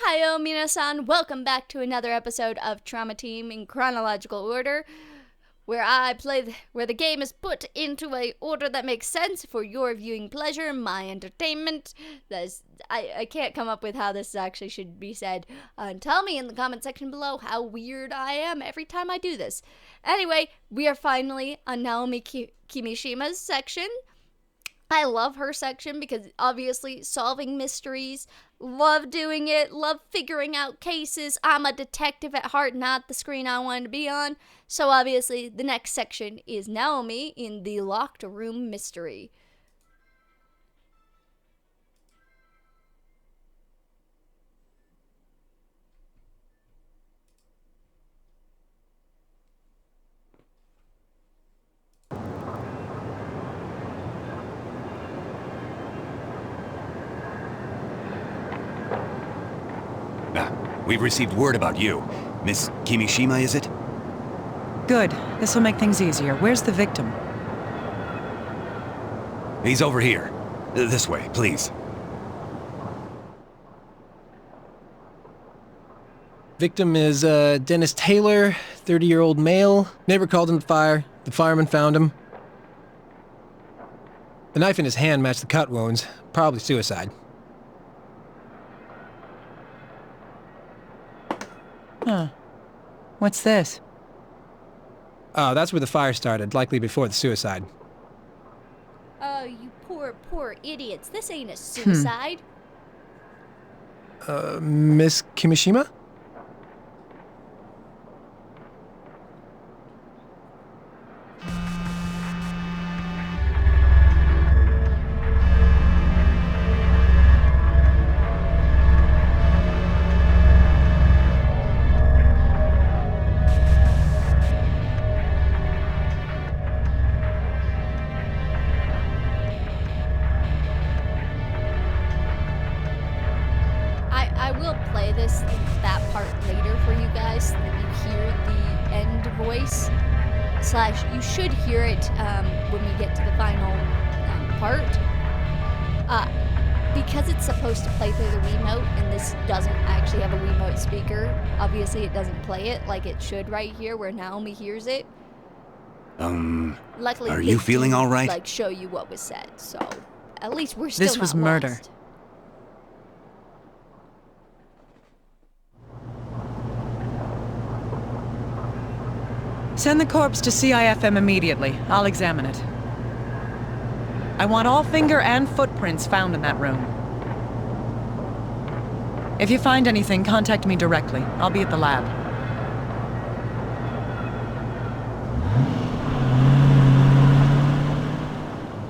Ohayo minasan, welcome back to another episode of Trauma Team in chronological order, where the game is put into a order that makes sense for your viewing pleasure, my entertainment. I can't come up with how this actually should be said. Tell me in the comment section below how weird I am every time I do this. Anyway, we are finally on Naomi Kimishima's section. I love her section because obviously solving mysteries, love doing it, love figuring out cases. I'm a detective at heart, not the screen I wanted to be on. So obviously the next section is Naomi in the locked room mystery. We've received word about you. Miss Kimishima, is it? Good. This'll make things easier. Where's the victim? He's over here. This way, please. Victim is Dennis Taylor, 30-year-old male. Neighbor called in the fire. The fireman found him. The knife in his hand matched the cut wounds. Probably suicide. Huh. What's this? Oh, that's where the fire started, likely before the suicide. Oh, you poor idiots. This ain't a suicide. Miss Kimishima? I will play that part later for you guys so that you hear the end voice. / you should hear it when we get to the final part. Because it's supposed to play through the Wiimote, and this doesn't actually have a Wiimote speaker, obviously it doesn't play it like it should right here where Naomi hears it. Luckily, are you feeling all right? Like, show you what was said, so at least we're still This was not murder. lost. Send the corpse to CIFM immediately. I'll examine it. I want all finger and footprints found in that room. If you find anything, contact me directly. I'll be at the lab.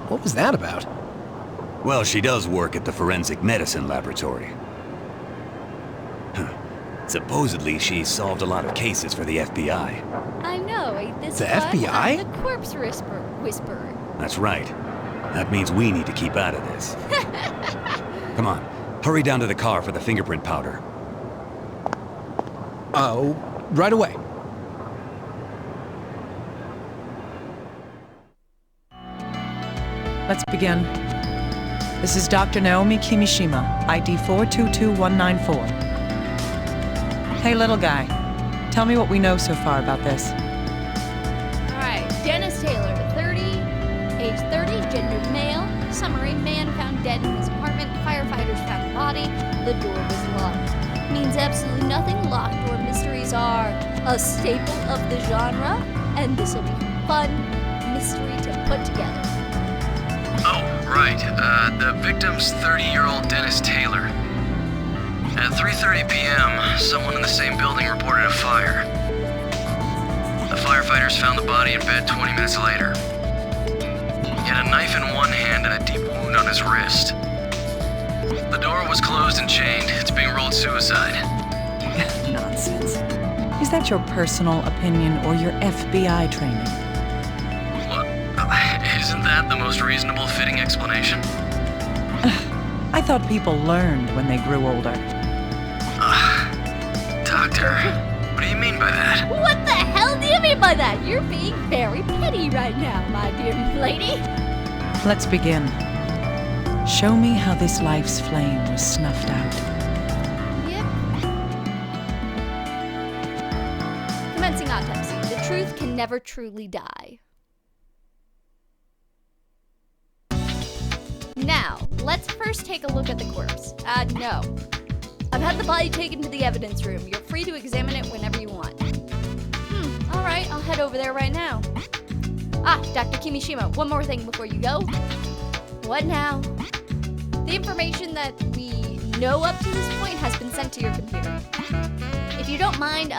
What was that about? Well, she does work at the forensic medicine laboratory. Supposedly, she solved a lot of cases for the FBI. I know, ain't this The fun? FBI? I'm the corpse whisperer. That's right. That means we need to keep out of this. Come on, hurry down to the car for the fingerprint powder. Oh, right away. Let's begin. This is Dr. Naomi Kimishima, ID 422194. Hey, little guy. Tell me what we know so far about this. Alright, Dennis Taylor, 30, age 30, gender male. Summary, man found dead in his apartment. Firefighters found the body. The door was locked. Means absolutely nothing. Locked door mysteries are a staple of the genre, and this will be fun mystery to put together. Oh, right. The victim's 30-year-old Dennis Taylor. At 3:30 p.m., someone in the same building reported a fire. The firefighters found the body in bed 20 minutes later. He had a knife in one hand and a deep wound on his wrist. The door was closed and chained. It's being ruled suicide. Nonsense. Is that your personal opinion or your FBI training? What? Isn't that the most reasonable fitting explanation? I thought people learned when they grew older. Doctor, what do you mean by that? What the hell do you mean by that? You're being very petty right now, my dear lady. Let's begin. Show me how this life's flame was snuffed out. Yep, Autopsy, autopsy. The truth can never truly die. Now, let's first take a look at the corpse. No. I've had the body taken to the evidence room. You're free to examine it whenever you want. Alright, I'll head over there right now. Dr. Kimishima, one more thing before you go. What now? The information that we know up to this point has been sent to your computer. If you don't mind,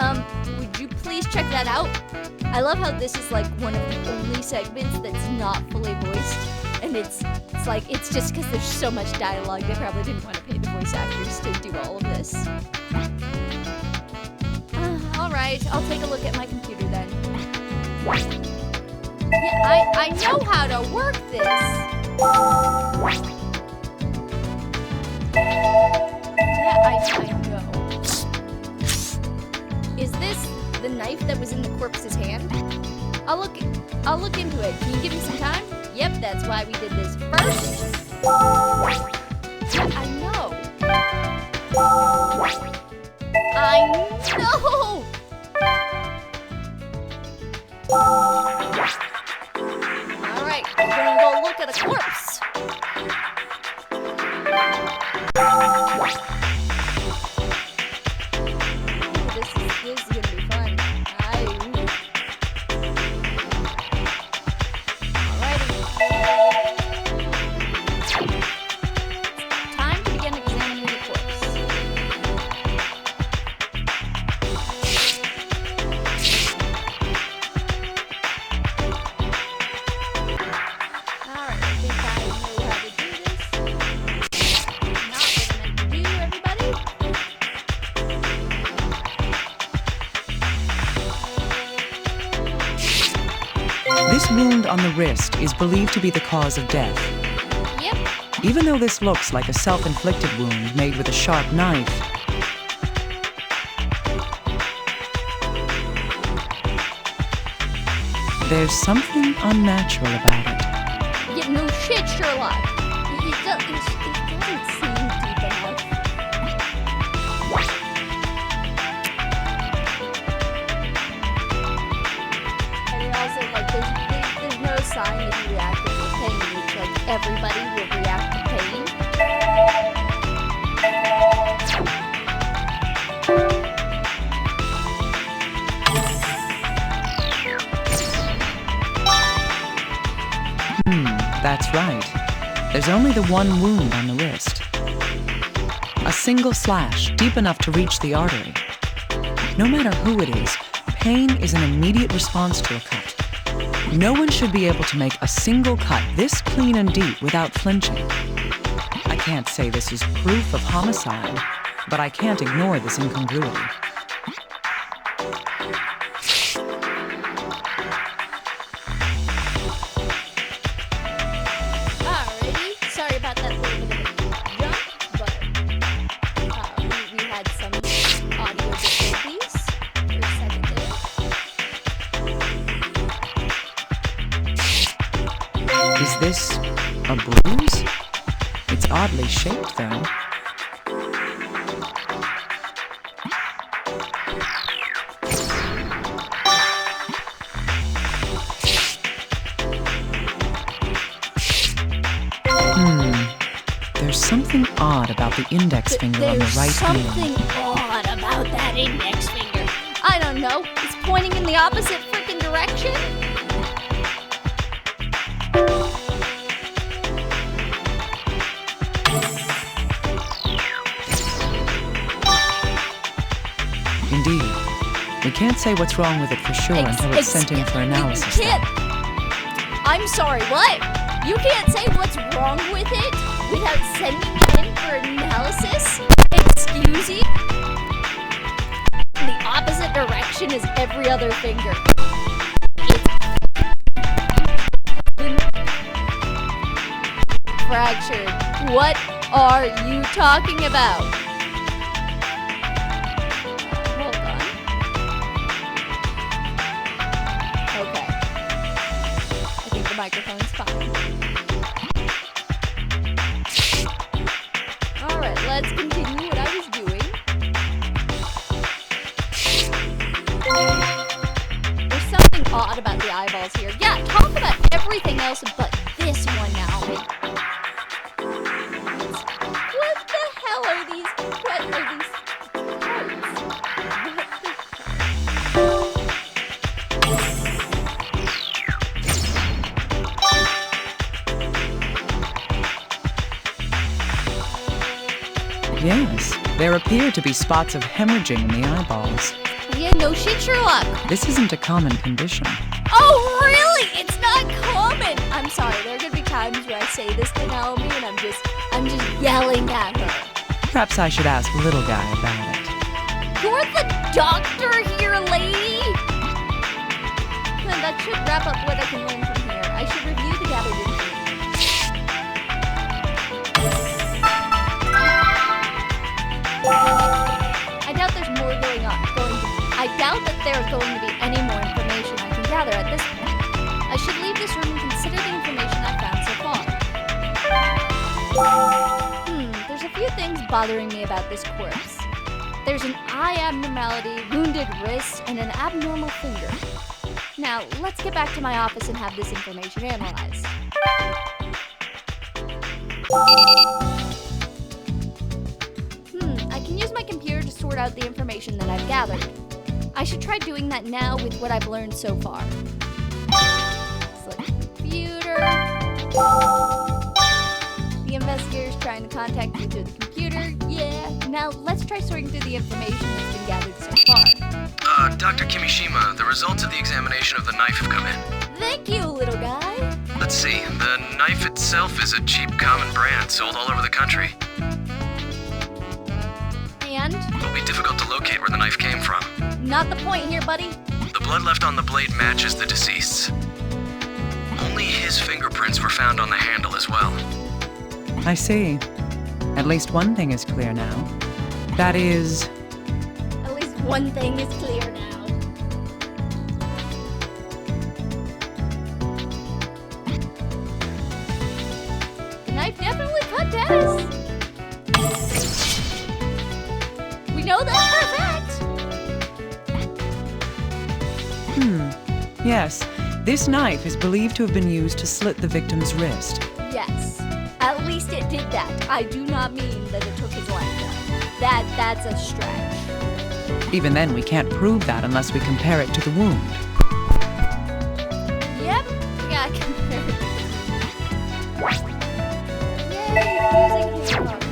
would you please check that out? I love how this is like one of the only segments that's not fully voiced. And it's just because there's so much dialogue, they probably didn't want to pay the voice actors to do all of this. Alright, I'll take a look at my computer then. Yeah, I know how to work this. Yeah, I know. Is this the knife that was in the corpse's hand? I'll look into it. Can you give me some time? Yep, that's why we did this first. Yeah, I know. Alright, we're gonna go look at a corpse. Ooh, this is gonna be fun. Time to begin examining the corpse. Alright, I think I know how to do this. Not what I meant to do, everybody. This wound on the wrist is believed to be the cause of death. Yep. Even though this looks like a self-inflicted wound made with a sharp knife, there's something unnatural about it. Yeah, no shit, Sherlock. It doesn't seem deep enough. And it also, like, there's no sign that he reacted to pain, which, like, everybody will react to pain. That's right. There's only the one wound on the wrist. A single slash, deep enough to reach the artery. No matter who it is, pain is an immediate response to a cut. No one should be able to make a single cut this clean and deep without flinching. I can't say this is proof of homicide, but I can't ignore this incongruity. Alrighty, sorry about that little bit of a jump, but we had some audio difficulties for a second there. Is this a bruise? It's oddly shaped, though. There's something odd about the index finger on the right hand. There's something odd about that index finger. I don't know. It's pointing in the opposite freaking direction. Indeed. We can't say what's wrong with it for sure until it's sent in for analysis. You can't. I'm sorry, what? You can't say what's wrong with it without sending it in for analysis? Excuse you? The opposite direction is every other finger. Fractured. What are you talking about? Hold on. Okay. I think the microphone's fine. Alright, let's continue what I was doing. odd about the eyeballs here. Yeah, talk about everything else but this one now. What the hell are these? What are these cards? Yes, there appear to be spots of hemorrhaging in the eyeballs. Yeah, no shit, Sherlock. This isn't a common condition. Oh, really? It's not common. I'm sorry. There are gonna be times where I say this to Naomi, and I'm just yelling at her. Perhaps I should ask Little Guy about it. You're the doctor here, lady. Well, that should wrap up what I can learn from here. I should review the gathered information. I doubt there's more I doubt that there's going to be any more information I can gather at this point. I should leave this room and consider the information I've found so far. There's a few things bothering me about this corpse. There's an eye abnormality, wounded wrist, and an abnormal finger. Now, let's get back to my office and have this information analyzed. I can use my computer to sort out the information that I've gathered. I should try doing that now with what I've learned so far. Select computer. The investigator's trying to contact you through the computer. Yeah. Now let's try sorting through the information that's been gathered so far. Dr. Kimishima, the results of the examination of the knife have come in. Thank you, little guy. Let's see. The knife itself is a cheap common brand sold all over the country. And? It'll be difficult to locate where the knife came from. Not the point here, buddy. The blood left on the blade matches the deceased's. Only his fingerprints were found on the handle as well. I see. At least one thing is clear now. That is... At least one thing is clear now. The knife definitely cut Dennis. We know that's for a fact. Yes, this knife is believed to have been used to slit the victim's wrist. Yes, at least it did that. I do not mean that it took his life though. That's a stretch. Even then, we can't prove that unless we compare it to the wound. Yep, we gotta compare it. Yay, using his phone.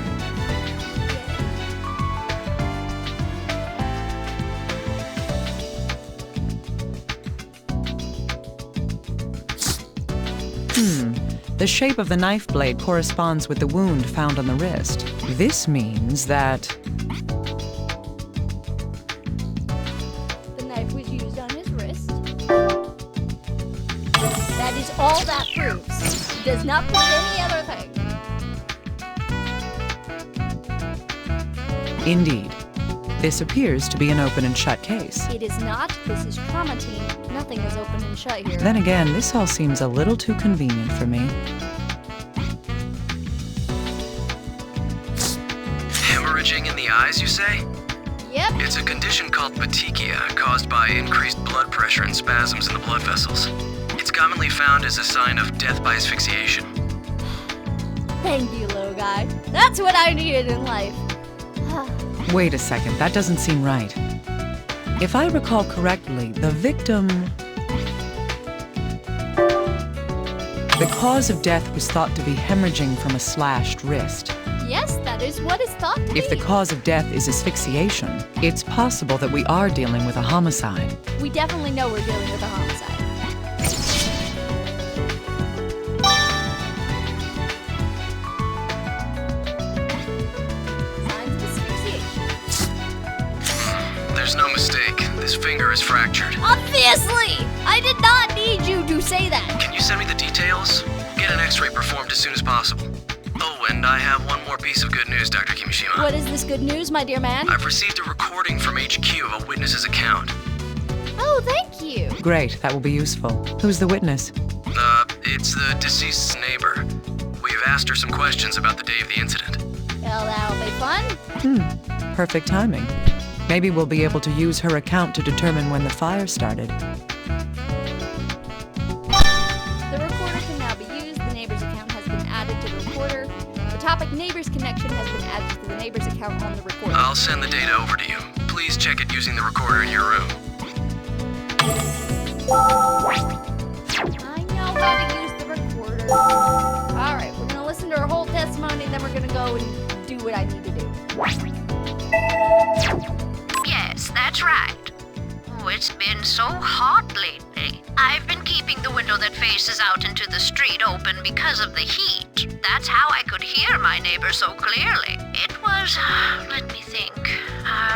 The shape of the knife blade corresponds with the wound found on the wrist. This means that... The knife was used on his wrist. That is all that proves. It does not prove any other thing. Indeed. This appears to be an open and shut case. It is not. This is trauma team. Nothing is open and shut here. Then again, this all seems a little too convenient for me. Hemorrhaging in the eyes, you say? Yep. It's a condition called petechia, caused by increased blood pressure and spasms in the blood vessels. It's commonly found as a sign of death by asphyxiation. Thank you, little guy. That's what I needed in life. Wait a second, that doesn't seem right. If I recall correctly, the victim... The cause of death was thought to be hemorrhaging from a slashed wrist. Yes, that is what is thought to be. If the cause of death is asphyxiation, it's possible that we are dealing with a homicide. We definitely know we're dealing with a homicide. Signs of asphyxiation. There's no mistake. This finger is fractured. Obviously! I did not need you to say that. Can you send me the details? Get an x-ray performed as soon as possible. Oh, and I have one more piece of good news, Dr. Kimishima. What is this good news, my dear man? I've received a recording from HQ of a witness's account. Oh, thank you. Great, that will be useful. Who's the witness? It's the deceased's neighbor. We've asked her some questions about the day of the incident. Well, that'll be fun. Perfect timing. Maybe we'll be able to use her account to determine when the fire started. topic neighbor's connection has been added to the neighbor's account on the recording. I'll send the data over to you. Please check it using the recorder in your room. I know how to use the recorder. Alright, we're gonna listen to her whole testimony, then we're gonna go and do what I need to do. Yes, that's right. Oh, it's been so hot lately. I've been keeping the window that faces out into the street open because of the heat. That's how I could hear my neighbor so clearly. It was, let me think,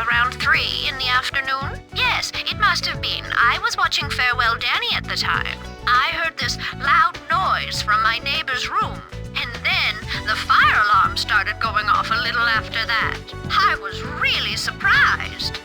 around 3 in the afternoon? Yes, it must have been. I was watching Farewell Danny at the time. I heard this loud noise from my neighbor's room. And then the fire alarm started going off a little after that. I was really surprised.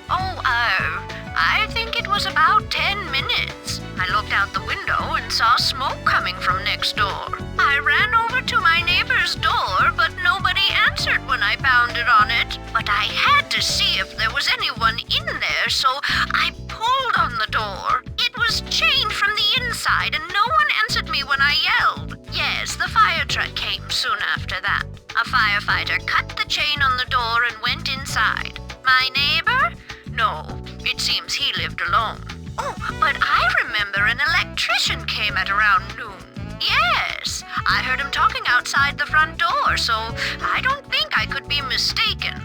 I think it was about 10 minutes. I looked out the window and saw smoke coming from next door. I ran over to my neighbor's door, but nobody answered when I pounded on it. But I had to see if there was anyone in there, so I pulled on the door. It was chained from the inside, and no one answered me when I yelled. Yes, the fire truck came soon after that. A firefighter cut the chain on the door and went inside. My neighbor? No, it seems he lived alone. Oh, but I remember an electrician came at around noon. Yes, I heard him talking outside the front door, so I don't think I could be mistaken.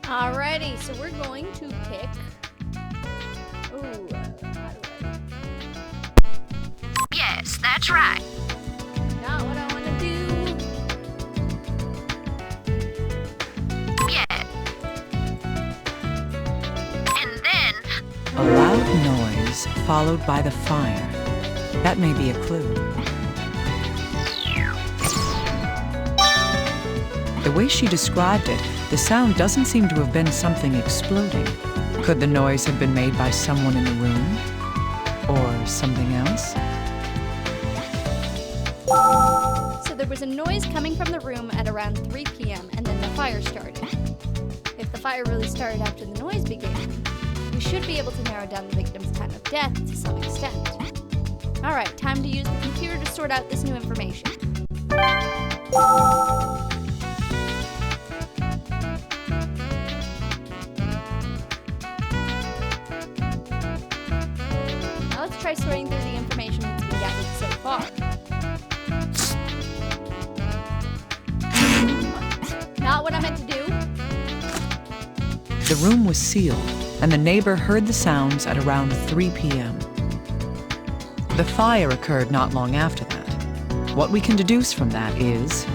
Alrighty, so we're going to pick... Ooh, how do I... Yes, that's right. Not what I want to do. Yeah. And then... A loud noise followed by the fire. That may be a clue. The way she described it, the sound doesn't seem to have been something exploding. Could the noise have been made by someone in the room? Or something else? So there was a noise coming from the room at around 3 p.m. and then the fire started. If the fire really started after the noise began, we should be able to narrow down the victim's time of death to some extent. Alright, time to use the computer to sort out this new information. Now let's try sorting through the information that's been gathered so far. Not what I meant to do. The room was sealed, and the neighbor heard the sounds at around 3 p.m. The fire occurred not long after that. What we can deduce from that is... He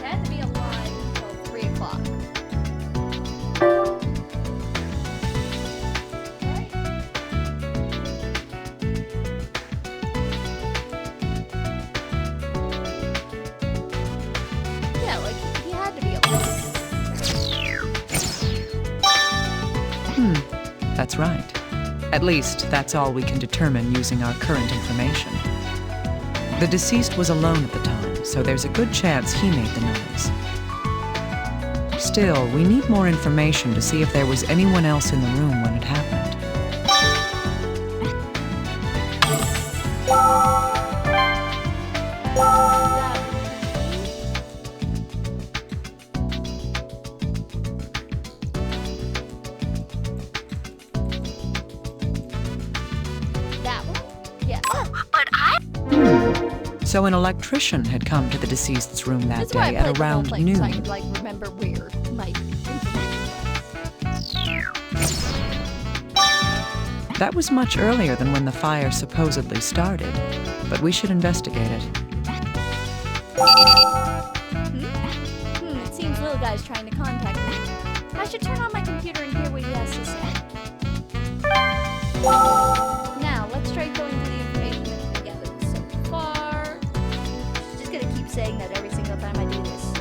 had to be alive until 3 o'clock. Yeah, like, he had to be alive. That's right. At least, that's all we can determine using our current information. The deceased was alone at the time, so there's a good chance he made the noise. Still, we need more information to see if there was anyone else in the room when it happened. That one? Yeah. Oh, but I... So an electrician had come to the deceased's room that That's why I day played at the whole around thing, so I noon. could, like, remember where my information was. That was much earlier than when the fire supposedly started, but we should investigate it. It seems little guy's trying to contact me. I should turn on my computer and hear what he has to say. Now, let's try going through the information that's been gathered so far. Just gonna keep saying that every single time I do this.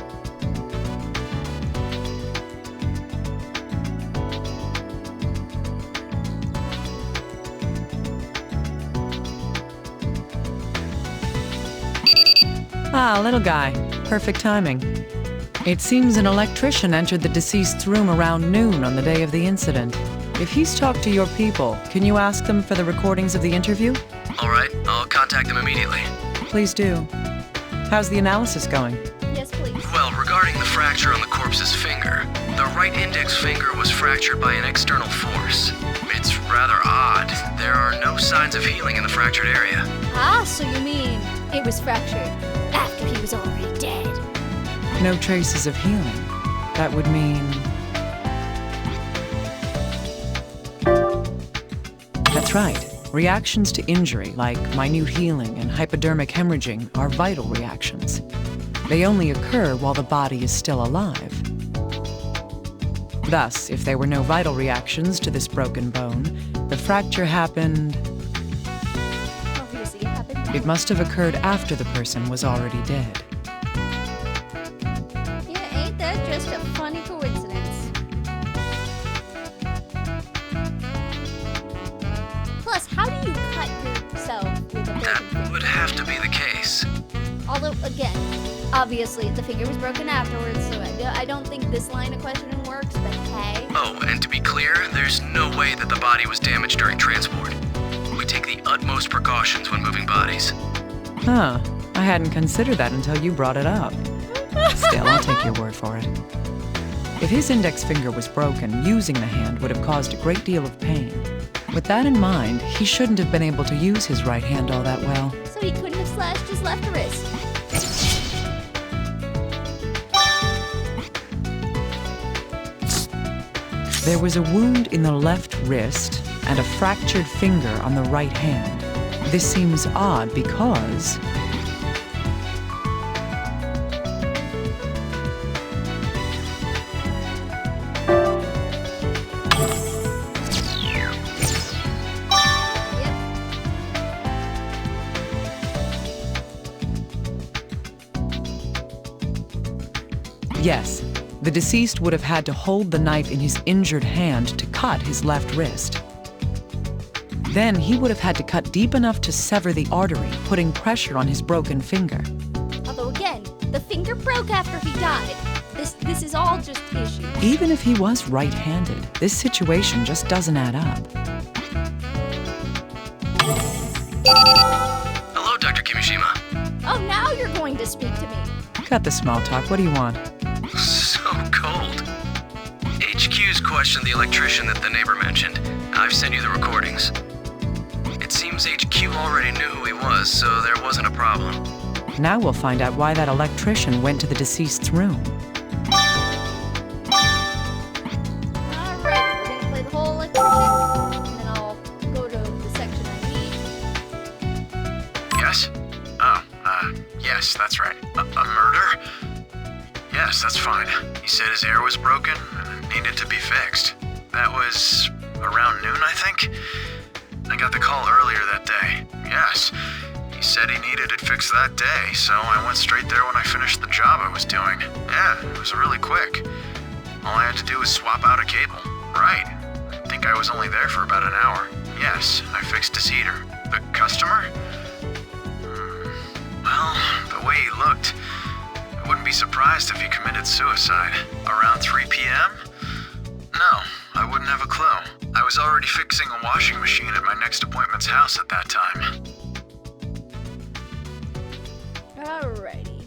Ah, little guy. Perfect timing. It seems an electrician entered the deceased's room around noon on the day of the incident. If he's talked to your people, can you ask them for the recordings of the interview? All right, I'll contact them immediately. Please do. How's the analysis going? Yes, please. Well, regarding the fracture on the corpse's finger, the right index finger was fractured by an external force. It's rather odd. There are no signs of healing in the fractured area. Ah, so you mean it was fractured after he was already dead? No traces of healing. That would mean... That's right. Reactions to injury, like minute healing and hypodermic hemorrhaging, are vital reactions. They only occur while the body is still alive. Thus, if there were no vital reactions to this broken bone, the fracture happened... Obviously, it happened. It must have occurred after the person was already dead. Yeah, ain't that just a funny coincidence? Plus, how do you cut yourself with a broken That finger? would have to be the case. Although, again, obviously the finger was broken afterwards, so I don't think this line of questioning works, but hey. Oh, and to be clear, there's no way that the body was damaged during transport. We take the utmost precautions when moving bodies. Huh. I hadn't considered that until you brought it up. Still, I'll take your word for it. If his index finger was broken, using the hand would have caused a great deal of pain. With that in mind, he shouldn't have been able to use his right hand all that well. So he couldn't have slashed his left wrist. There was a wound in the left wrist and a fractured finger on the right hand. This seems odd because... Yep. Yes, the deceased would have had to hold the knife in his injured hand to cut his left wrist. Then he would have had to cut deep enough to sever the artery, putting pressure on his broken finger. Although again, the finger broke after he died. This is all just issues. Even if he was right-handed, this situation just doesn't add up. Hello, Dr. Kimishima. Oh, now you're going to speak to me. Cut the small talk. What do you want? So cold. HQ's questioned the electrician that the neighbor mentioned. I've sent you the recordings. It seems HQ already knew who he was, so there wasn't a problem. Now we'll find out why that electrician went to the deceased's room. Alright, we're gonna play the whole electrician, and then I'll go to the section I need. Yes? Oh, yes, that's right. A murder? Yes, that's fine. He said his ear was broken and needed to be fixed. That was around noon, I think? I got the call earlier that day. Yes. He said he needed it fixed that day, so I went straight there when I finished the job I was doing. Yeah, it was really quick. All I had to do was swap out a cable. Right. I think I was only there for about an hour. Yes, I fixed his heater. The customer? Well, the way he looked, I wouldn't be surprised if he committed suicide. Around 3 p.m.? No, I wouldn't have a clue. I was already fixing a washing machine at my next appointment's house at that time. Alrighty.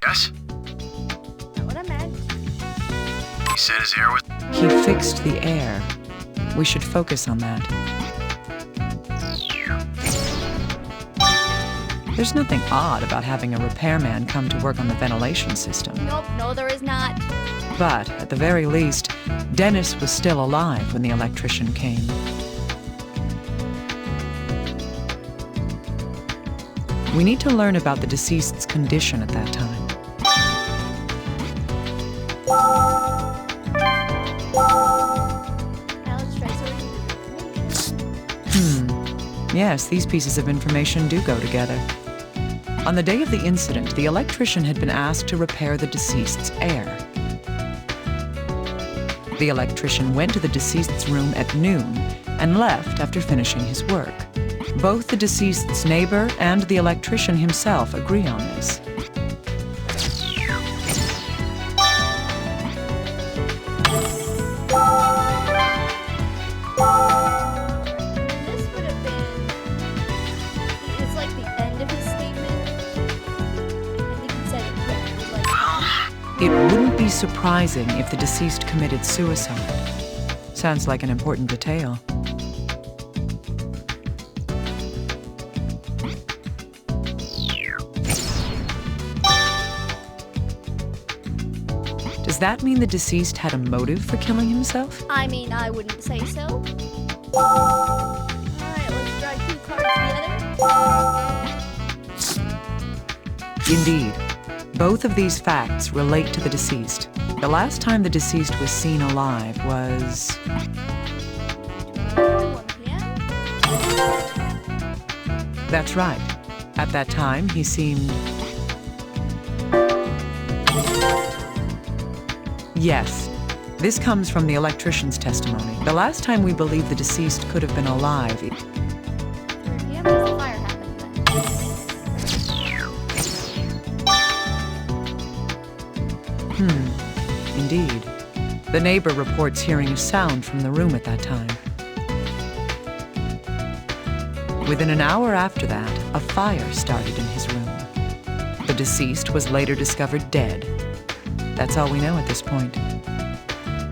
Yes? Not what I meant. He said his ear was... He fixed the air. We should focus on that. There's nothing odd about having a repairman come to work on the ventilation system. Nope, no there is not. But, at the very least, Dennis was still alive when the electrician came. We need to learn about the deceased's condition at that time. Now let's try sorting information. Yes, these pieces of information do go together. On the day of the incident, the electrician had been asked to repair the deceased's air. The electrician went to the deceased's room at noon and left after finishing his work. Both the deceased's neighbor and the electrician himself agree on this. It wouldn't be surprising if the deceased committed suicide. Sounds like an important detail. Does that mean the deceased had a motive for killing himself? I mean, I wouldn't say so. Alright, let's drag 2 cards together. Indeed. Both of these facts relate to the deceased. The last time the deceased was seen alive was... 1 p.m. That's right. At that time, he seemed... Yes. This comes from the electrician's testimony. The last time we believe the deceased could have been alive... 3 p.m. does the fire happen then? Indeed. The neighbor reports hearing a sound from the room at that time. Within an hour after that, a fire started in his room. The deceased was later discovered dead. That's all we know at this point.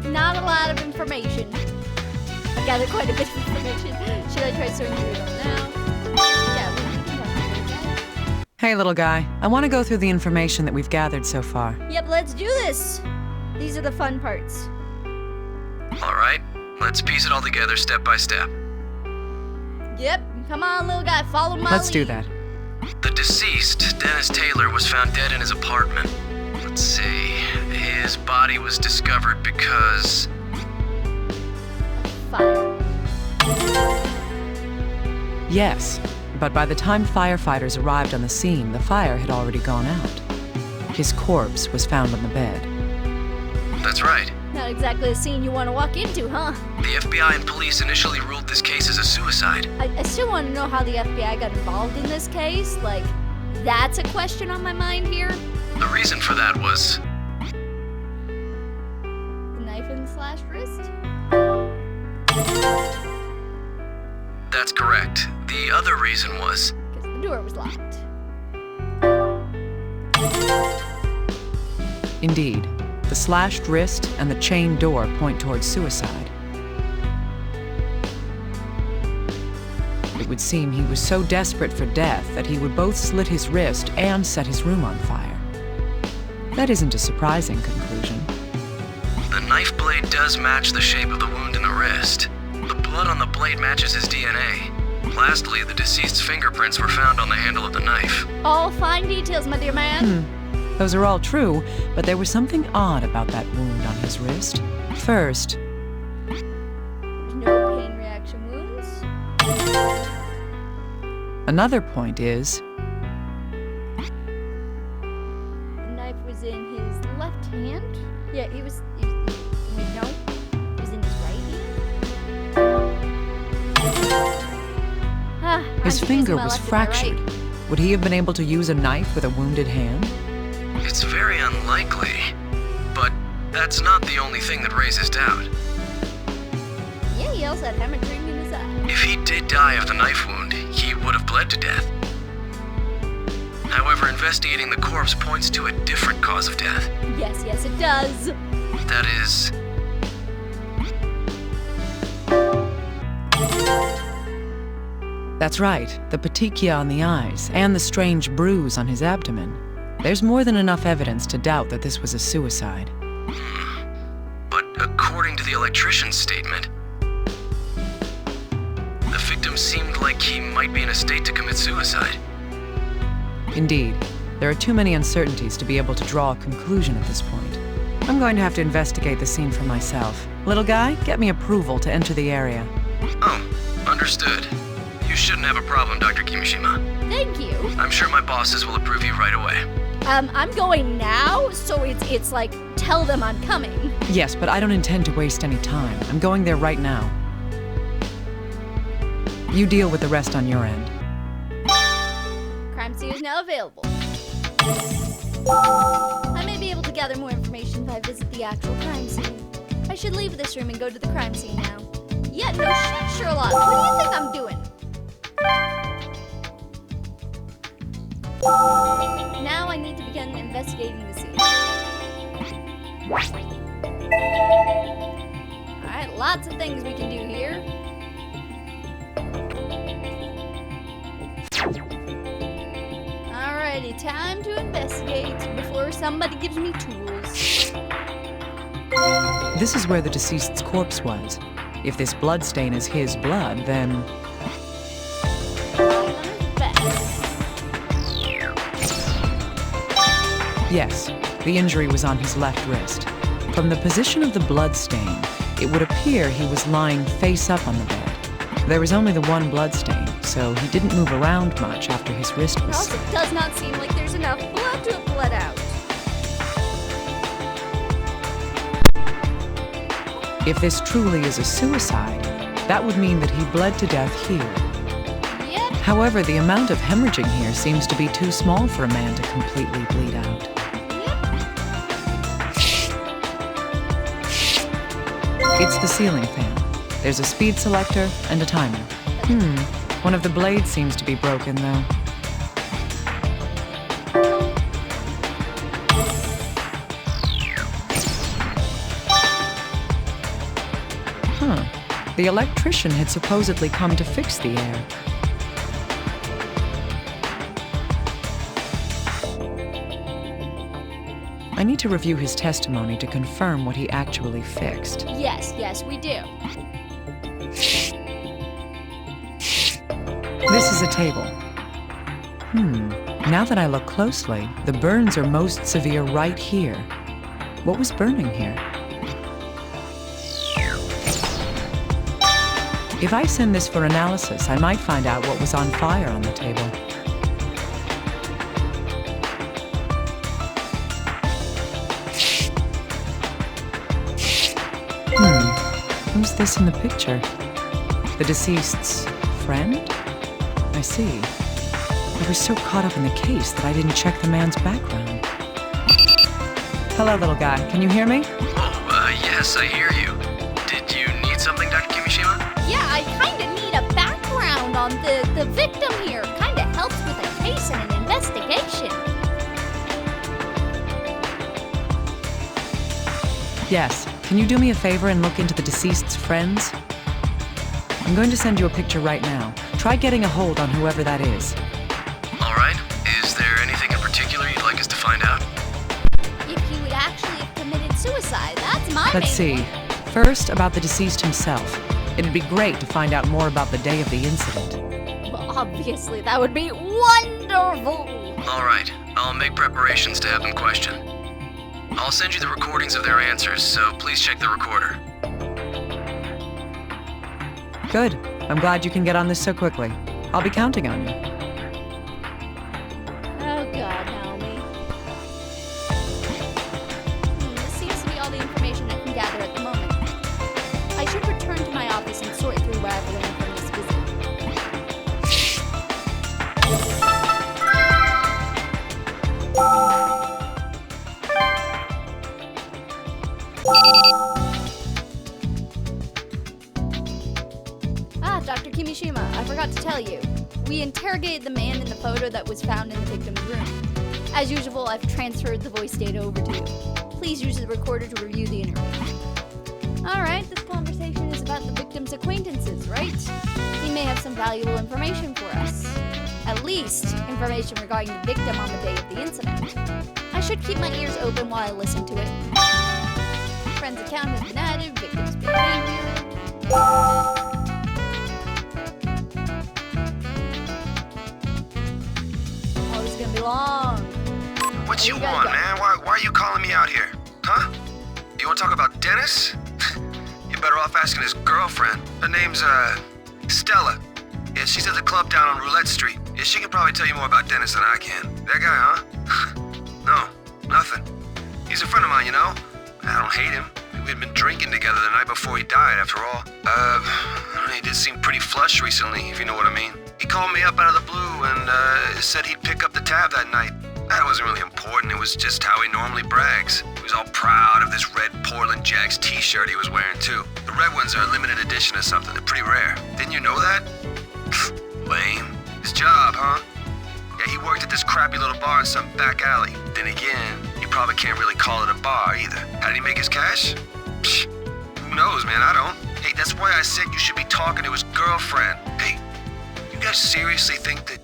Not a lot of information. I've gathered quite a bit of information. Should I try sorting through it all now? Yeah, we can talk about it. Hey, little guy. I want to go through the information that we've gathered so far. Yep, let's do this. These are the fun parts. All right, let's piece it all together step by step. Yep, come on, little guy, follow my Let's do lead. that. The deceased, Dennis Taylor, was found dead in his apartment. Let's see. His body was discovered because... Fire. Yes, but by the time firefighters arrived on the scene, the fire had already gone out. His corpse was found on the bed. That's right. Not exactly a scene you want to walk into, huh? The FBI and police initially ruled this case as a suicide. I still want to know how the FBI got involved in this case. Like, that's a question on my mind here. The reason for that was... The knife and slashed wrist? That's correct. The other reason was... Because the door was locked. Indeed, the slashed wrist and the chained door point towards suicide. It would seem he was so desperate for death that he would both slit his wrist and set his room on fire. That isn't a surprising conclusion. The knife blade does match the shape of the wound in the wrist. The blood on the blade matches his DNA. Lastly, the deceased's fingerprints were found on the handle of the knife. All fine details, my dear man. Those are all true, but there was something odd about that wound on his wrist. First, There's no pain reaction wounds. another point is, The knife was in his left hand. Yeah, wait, no. It was in his right hand. his finger was fractured. Would he have been able to use a knife with a wounded hand? It's very unlikely, but that's not the only thing that raises doubt. Yeah, he also had hemorrhaging in his eye. If he did die of the knife wound, he would have bled to death. However, investigating the corpse points to a different cause of death. Yes, it does. That is... That's right, the petechia on the eyes and the strange bruise on his abdomen. There's more than enough evidence to doubt that this was a suicide. But according to the electrician's statement, the victim seemed like he might be in a state to commit suicide. Indeed, there are too many uncertainties to be able to draw a conclusion at this point. I'm going to have to investigate the scene for myself. Little guy, get me approval to enter the area. Oh, understood. You shouldn't have a problem, Dr. Kimishima. Thank you. I'm sure my bosses will approve you right away. I'm going now, so it's like, tell them I'm coming. Yes, but I don't intend to waste any time. I'm going there right now. You deal with the rest on your end. Crime scene is now available. I may be able to gather more information if I visit the actual crime scene. I should leave this room and go to the crime scene now. Yeah, no shit, Sherlock. What do you think I'm doing? Now I need to begin investigating the scene. Alright, lots of things we can do here. Alrighty, time to investigate before somebody gives me tools. This is where the deceased's corpse was. If this bloodstain is his blood, then... Yes, the injury was on his left wrist. From the position of the bloodstain, it would appear he was lying face up on the bed. There was only the one bloodstain, so he didn't move around much after his wrist It was also slit. does not seem like there's enough blood to have bled out. If this truly is a suicide, that would mean that he bled to death here. Yep. However, the amount of hemorrhaging here seems to be too small for a man to completely bleed out. It's the ceiling fan. There's a speed selector and a timer. One of the blades seems to be broken, though. The electrician had supposedly come to fix the air. I need to review his testimony to confirm what he actually fixed. Yes, we do. This is a table. Now that I look closely, the burns are most severe right here. What was burning here? If I send this for analysis, I might find out what was on fire on the table. Who's this in the picture? The deceased's friend? I see. I was so caught up in the case that I didn't check the man's background. Hello, little guy. Can you hear me? Oh, yes, I hear you. Did you need something, Dr. Kimishima? Yeah, I kind of need a background on the victim here. Kind of helps with a case and an investigation. Yes. Can you do me a favor and look into the deceased's friends? I'm going to send you a picture right now. Try getting a hold on whoever that is. All right. Is there anything in particular you'd like us to find out? If he would actually have committed suicide, that's my Let's main see. one. First, about the deceased himself. It'd be great to find out more about the day of the incident. Well, obviously, that would be wonderful. All right. I'll make preparations to have them questioned. I'll send you the recordings of their answers, so please check the recorder. Good. I'm glad you can get on this so quickly. I'll be counting on you. Oh God, Naomi. This seems to be all the information I can gather at the moment. I should return to my office and sort through what I've learned from this visit. Dr. Kimishima, I forgot to tell you. We interrogated the man in the photo that was found in the victim's room. As usual, I've transferred the voice data over to you. Please use the recorder to review the interview. Alright, this conversation is about the victim's acquaintances, right? He may have some valuable information for us. At least, information regarding the victim on the day of the incident. I should keep my ears open while I listen to it. Friend's account has been added, victim's behavior. Gonna be long. What you you gotta want, go. man? Why are you calling me out here? Huh? You want to talk about Dennis? You're better off asking his girlfriend. Her name's, Stella. Yeah, she's at the club down on Roulette Street. Yeah, she can probably tell you more about Dennis than I can. That guy, huh? No, nothing. He's a friend of mine, you know? I don't hate him. We'd been drinking together the night before he died, after all. He did seem pretty flush recently, if you know what I mean. He called me up out of the blue and, said he'd pick up the tab that night. That wasn't really important, it was just how he normally brags. He was all proud of this red Portland Jacks t-shirt he was wearing, too. The red ones are a limited edition or something, they're pretty rare. Didn't you know that? Lame. His job, huh? Yeah, he worked at this crappy little bar in some back alley. Then again, he probably can't really call it a bar either. How did he make his cash? Psh, who knows, man? I don't. Hey, that's why I said you should be talking to his girlfriend. Hey, you guys seriously think that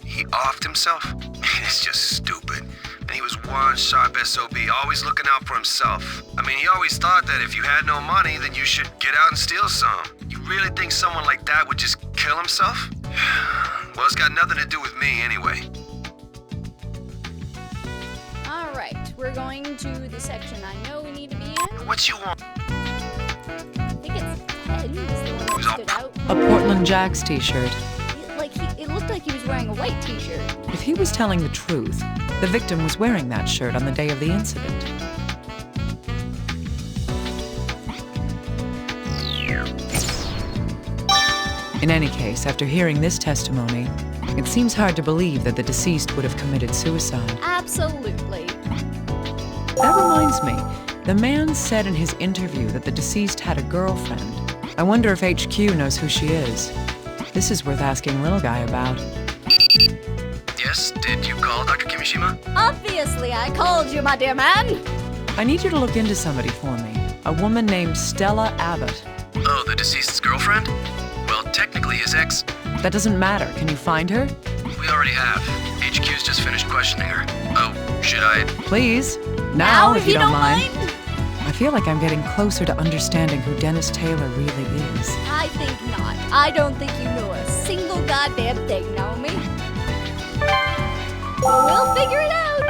he offed himself? It's just stupid. And he was one sharp SOB, always looking out for himself. I mean, he always thought that if you had no money, then you should get out and steal some. You really think someone like that would just kill himself? Well, it's got nothing to do with me anyway. All right, we're going to the section I know we need to be in. What you want? I think it's 10 is the one that stood out. A Portland Jacks t-shirt. It looked like he was wearing a white t-shirt. If he was telling the truth, the victim was wearing that shirt on the day of the incident. In any case, after hearing this testimony, it seems hard to believe that the deceased would have committed suicide. Absolutely. That reminds me, the man said in his interview that the deceased had a girlfriend. I wonder if HQ knows who she is. This is worth asking Little Guy about. Yes, did you call Dr. Kimishima? Obviously, I called you, my dear man. I need you to look into somebody for me. A woman named Stella Abbott. Oh, the deceased's girlfriend? Well, technically his ex. That doesn't matter. Can you find her? We already have. HQ's just finished questioning her. Oh, should I? Please. Now, if you don't mind. mind. I feel like I'm getting closer to understanding who Dennis Taylor really is. I think not. I don't think you know a single goddamn thing, Naomi. We'll figure it out.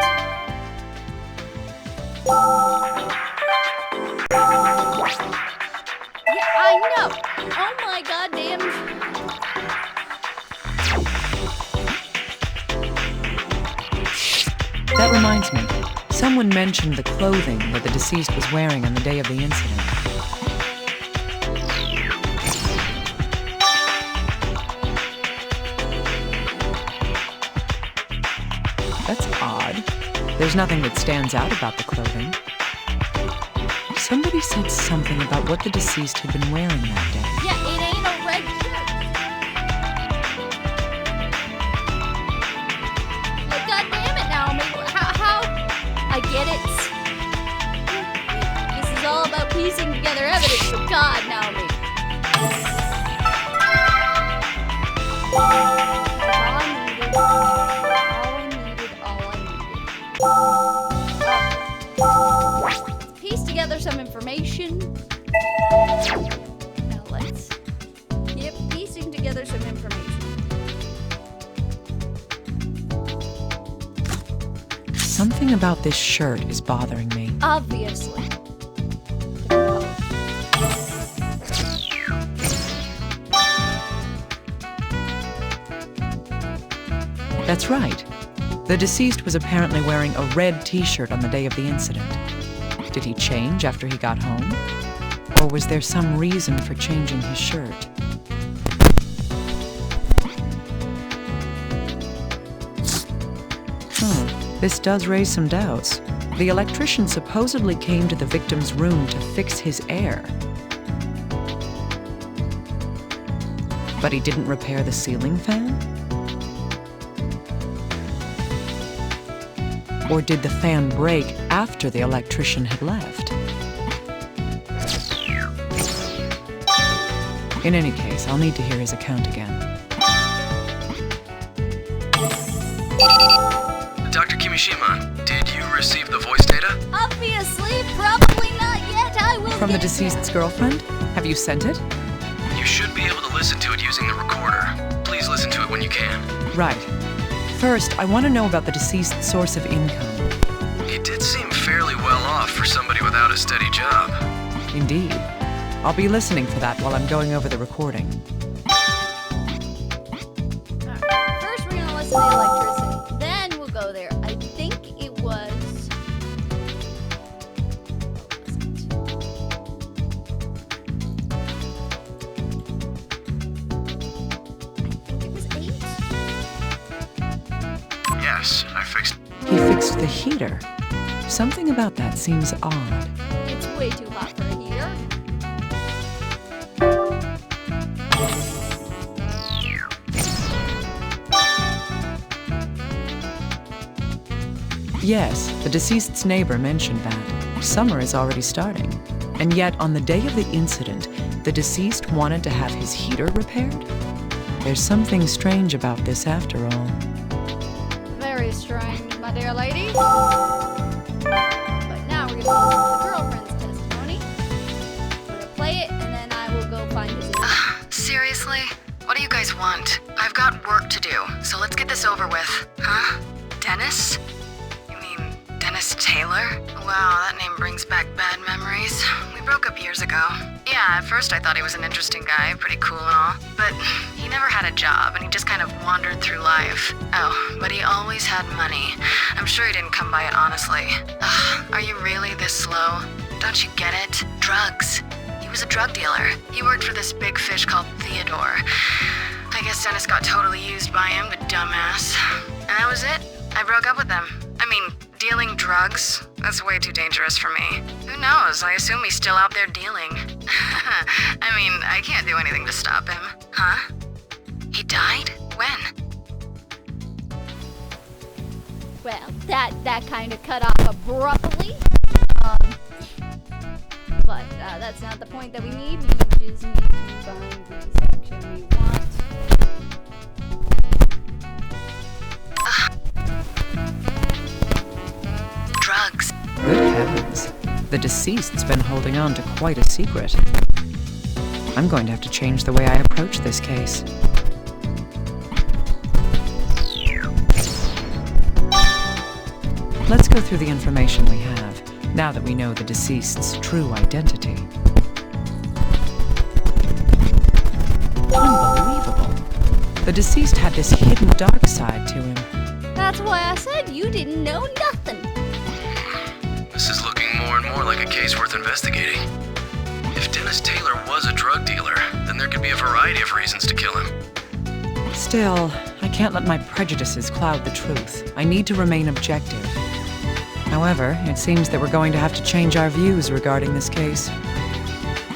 Yeah, I know. Oh my goddamn. That reminds me. Someone mentioned the clothing that the deceased was wearing on the day of the incident. That's odd. There's nothing that stands out about the clothing. Somebody said something about what the deceased had been wearing that day. Yeah, it ain't a red shirt. Like, goddamn it, Naomi. How? I get it. This is all about piecing together evidence, but God, Naomi. Let's piece together some information. Now let's keep piecing together some information. Something about this shirt is bothering me. Obviously. That's right. The deceased was apparently wearing a red t-shirt on the day of the incident. Did he change after he got home? Or was there some reason for changing his shirt? This does raise some doubts. The electrician supposedly came to the victim's room to fix his air. But he didn't repair the ceiling fan? Or did the fan break after the electrician had left? In any case, I'll need to hear his account again. Dr. Kimishima, did you receive the voice data? Obviously, probably not yet. I will From the get deceased's there. girlfriend? Have you sent it? You should be able to listen to it using the recorder. Please listen to it when you can. Right. First, I want to know about the deceased's source of income. He did seem fairly well off for somebody without a steady job. Indeed. I'll be listening for that while I'm going over the recording. First, we're gonna listen to the electricity. Then we'll go there. I think it was. I think it was 8. Yes, I fixed. He fixed the heater. Something about that seems odd. It's way too hot for a heater. Yes, the deceased's neighbor mentioned that. Summer is already starting. And yet, on the day of the incident, the deceased wanted to have his heater repaired? There's something strange about this after all. Very strange, my dear lady. But now we're gonna listen to the girlfriend's testimony. We're gonna play it, and then I will go find his email. Seriously? What do you guys want? I've got work to do, so let's get this over with. Huh? Dennis? You mean Dennis Taylor? Wow, that name brings back bad memories. We broke up years ago. Yeah, at first I thought he was an interesting guy, pretty cool and all, but he never had a job and he just kind of wandered through life. Oh, but he always had money. I'm sure he didn't come by it honestly. Ugh, are you really this slow? Don't you get it? Drugs. He was a drug dealer. He worked for this big fish called Theodore. I guess Dennis got totally used by him, the dumbass. And that was it. I broke up with him. I mean, dealing drugs? That's way too dangerous for me. Who knows? I assume he's still out there dealing. I mean, I can't do anything to stop him. Huh? He died? When? Well, that kind of cut off abruptly. But that's not the point that we need. We just need to find the section we want. Drugs. Good heavens. The deceased's been holding on to quite a secret. I'm going to have to change the way I approach this case. Let's go through the information we have, now that we know the deceased's true identity. Unbelievable. The deceased had this hidden dark side to him. That's why I said you didn't know nothing. This is looking more and more like a case worth investigating. If Dennis Taylor was a drug dealer, then there could be a variety of reasons to kill him. Still, I can't let my prejudices cloud the truth. I need to remain objective. However, it seems that we're going to have to change our views regarding this case.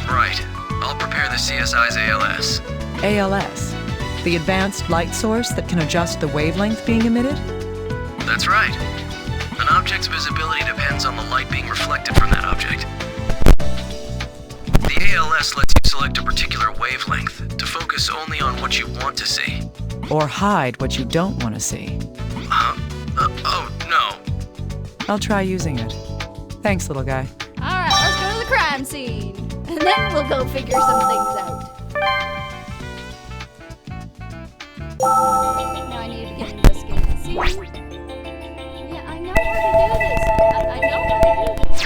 Right. I'll prepare the CSI's ALS. ALS, the advanced light source that can adjust the wavelength being emitted? That's right. An object's visibility depends on the light being reflected from that object. The ALS lets you select a particular wavelength to focus only on what you want to see. Or hide what you don't want to see. Oh, no. I'll try using it. Thanks, little guy. Alright, let's go to the crime scene. And then we'll go figure some things out. Now I need to get investigating the scene. Yeah, I know how to do this. I know how to do this.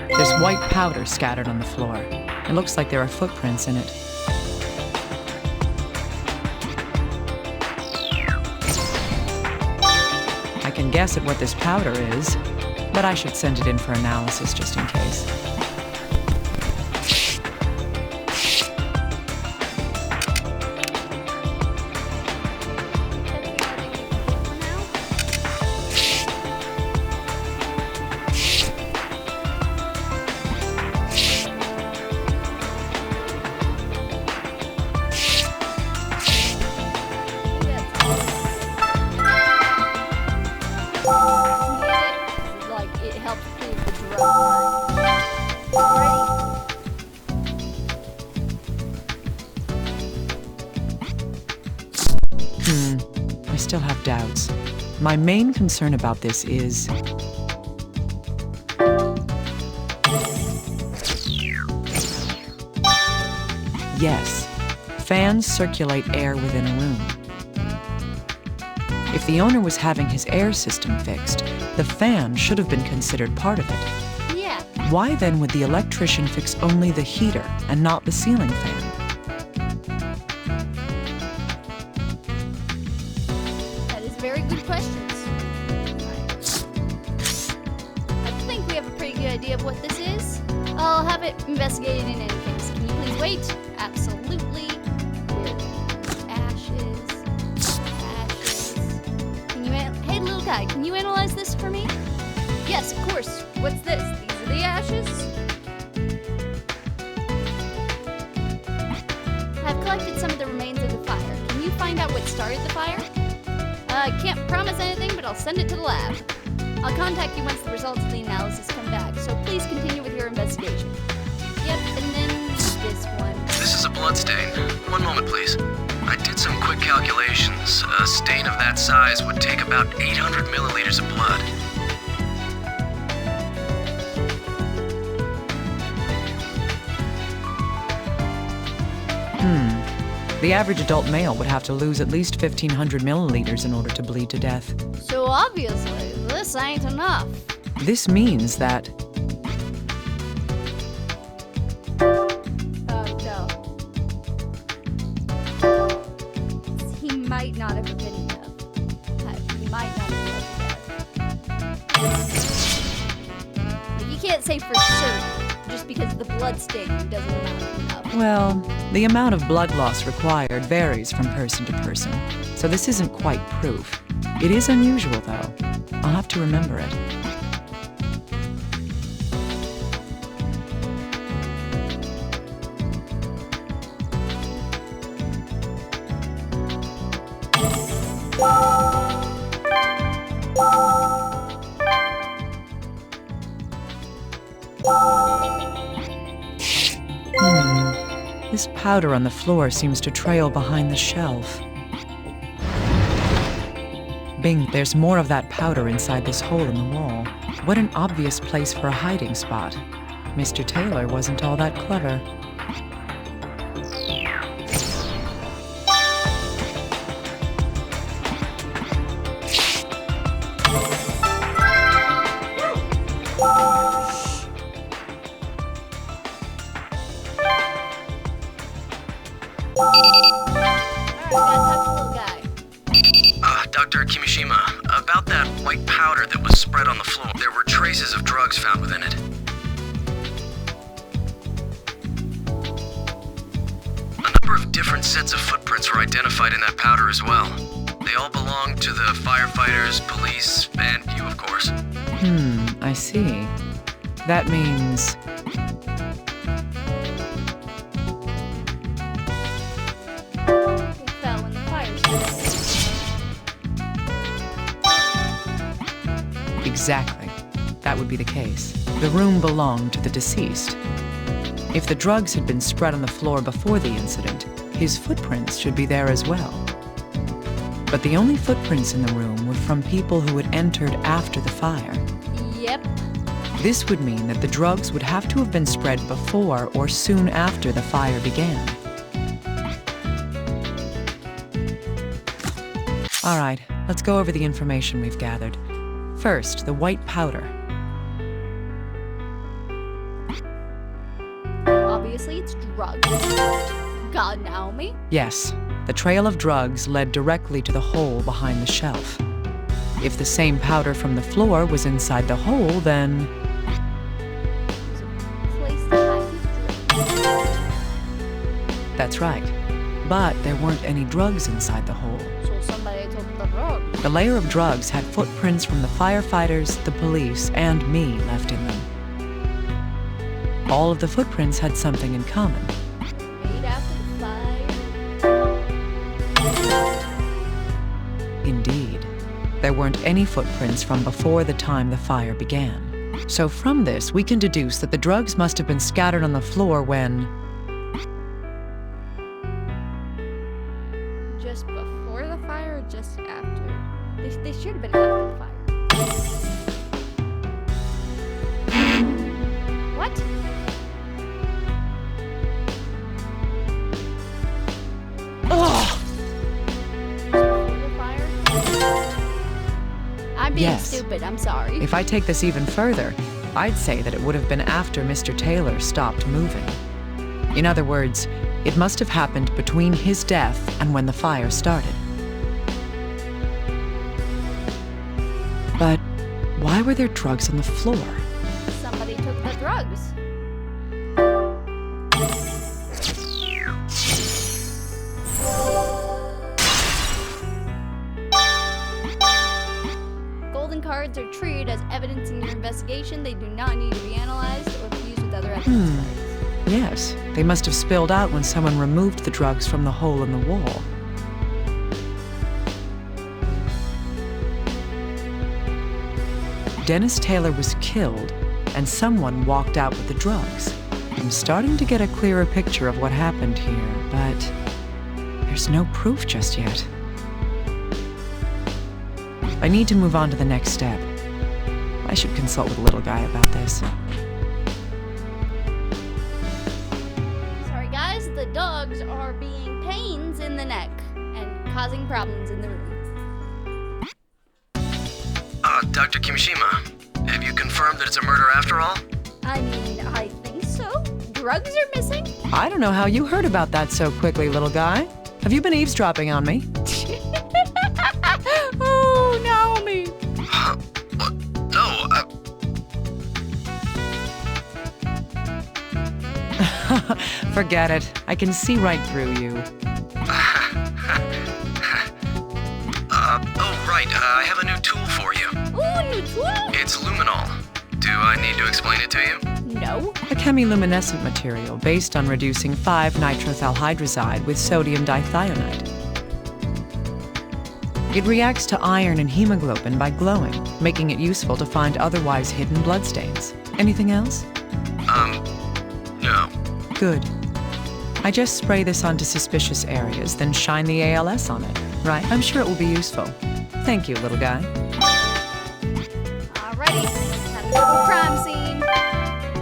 There's white powder scattered on the floor. It looks like there are footprints in it. I can guess at what this powder is, but I should send it in for analysis just in case. I still have doubts. My main concern about this is... Yes, fans circulate air within a room. If the owner was having his air system fixed, the fan should have been considered part of it. Yeah. Why then would the electrician fix only the heater and not the ceiling fan? That is very good questions. I think we have a pretty good idea of what this is. I'll have it investigated in any case. Can you please wait? Absolutely. Ashes. Can you hey, little guy, can you analyze this for me? Yes, of course. What's this? These are the ashes? what started the fire? I can't promise anything, but I'll send it to the lab. I'll contact you once the results of the analysis come back, so please continue with your investigation. Yep, and then this one. This is a blood stain. One moment, please. I did some quick calculations. A stain of that size would take about 800 milliliters of blood. The average adult male would have to lose at least 1,500 milliliters in order to bleed to death. So obviously, this ain't enough. This means that No. He might not have been enough. He might not have been enough. Like, you can't say for certain, just because the blood stain doesn't amount to enough. well, the amount of blood loss required varies from person to person, so this isn't quite proof. It is unusual, though. I'll have to remember it. This powder on the floor seems to trail behind the shelf. Bing, there's more of that powder inside this hole in the wall. What an obvious place for a hiding spot. Mr. Taylor wasn't all that clever. Dr. Kimishima, about that white powder that was spread on the floor, there were traces of drugs found within it. A number of different sets of footprints were identified in that powder as well. They all belong to the firefighters, police, and you, of course. I see. That means... It fell in the fire started. Exactly. That would be the case. The room belonged to the deceased. If the drugs had been spread on the floor before the incident, his footprints should be there as well. But the only footprints in the room were from people who had entered after the fire. Yep. This would mean that the drugs would have to have been spread before or soon after the fire began. All right, let's go over the information we've gathered. First, the white powder. Obviously, it's drugs. God, Naomi. Yes, the trail of drugs led directly to the hole behind the shelf. If the same powder from the floor was inside the hole, then... There's a place to hide his drugs. That's right. But there weren't any drugs inside the hole. So somebody took the drugs. The layer of drugs had footprints from the firefighters, the police, and me left in them. All of the footprints had something in common. Made after the fire. Indeed. There weren't any footprints from before the time the fire began. So from this, we can deduce that the drugs must have been scattered on the floor when... Just before the fire or just after? They should have been after the fire. What? I'm being Yes. stupid, I'm sorry. If I take this even further, I'd say that it would have been after Mr. Taylor stopped moving. In other words, it must have happened between his death and when the fire started. But why were there drugs on the floor? Somebody took the drugs. Golden cards are treated as evidence in your investigation. They do not need to be analyzed or fused with other evidence cards. Yes, they must have spilled out when someone removed the drugs from the hole in the wall. Dennis Taylor was killed and someone walked out with the drugs. I'm starting to get a clearer picture of what happened here, but there's no proof just yet. I need to move on to the next step. I should consult with the little guy about this. Sorry guys, the dogs are being pains in the neck and causing problems in the room. Dr. Kimishima, have you confirmed that it's a murder after all? I mean, I think so. Drugs are missing? I don't know how you heard about that so quickly, little guy. Have you been eavesdropping on me? Oh, Naomi. Huh? What? No, Forget it. I can see right through you. Oh, right. I have a new tool for you. Ooh, new tool? It's luminol. Do I need to explain it to you? No. A chemiluminescent material based on reducing 5-nitrophthalhydrazide with sodium dithionite. It reacts to iron and hemoglobin by glowing, making it useful to find otherwise hidden bloodstains. Anything else? No. Good. I just spray this onto suspicious areas, then shine the ALS on it, right? I'm sure it will be useful. Thank you, little guy. Alrighty, time to go to the crime scene.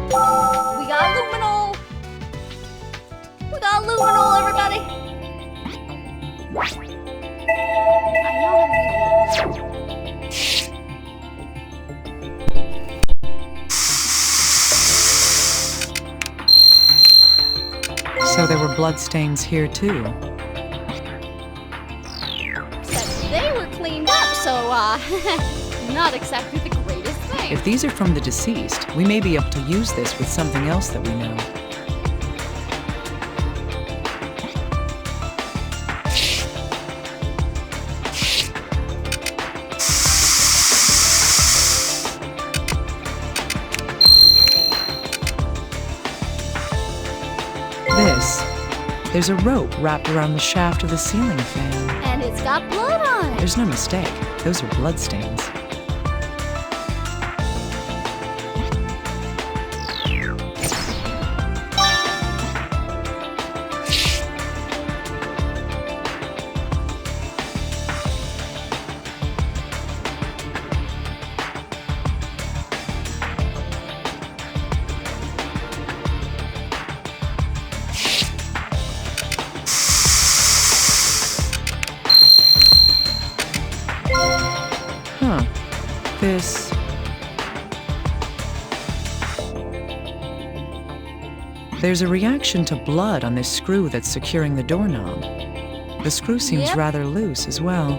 We got luminol. We got luminol, everybody. I know how to use luminol. So there were bloodstains here too. Except they were cleaned up, so, not exactly the greatest thing. If these are from the deceased, we may be able to use this with something else that we know. There's a rope wrapped around the shaft of the ceiling fan. And it's got blood on it. There's no mistake. Those are bloodstains. There's a reaction to blood on this screw that's securing the doorknob. The screw seems rather loose as well.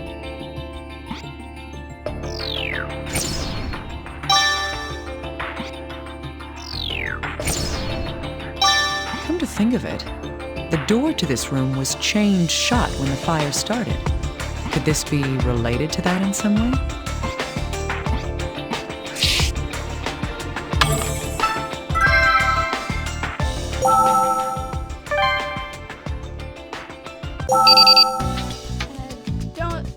Come to think of it, the door to this room was chained shut when the fire started. Could this be related to that in some way?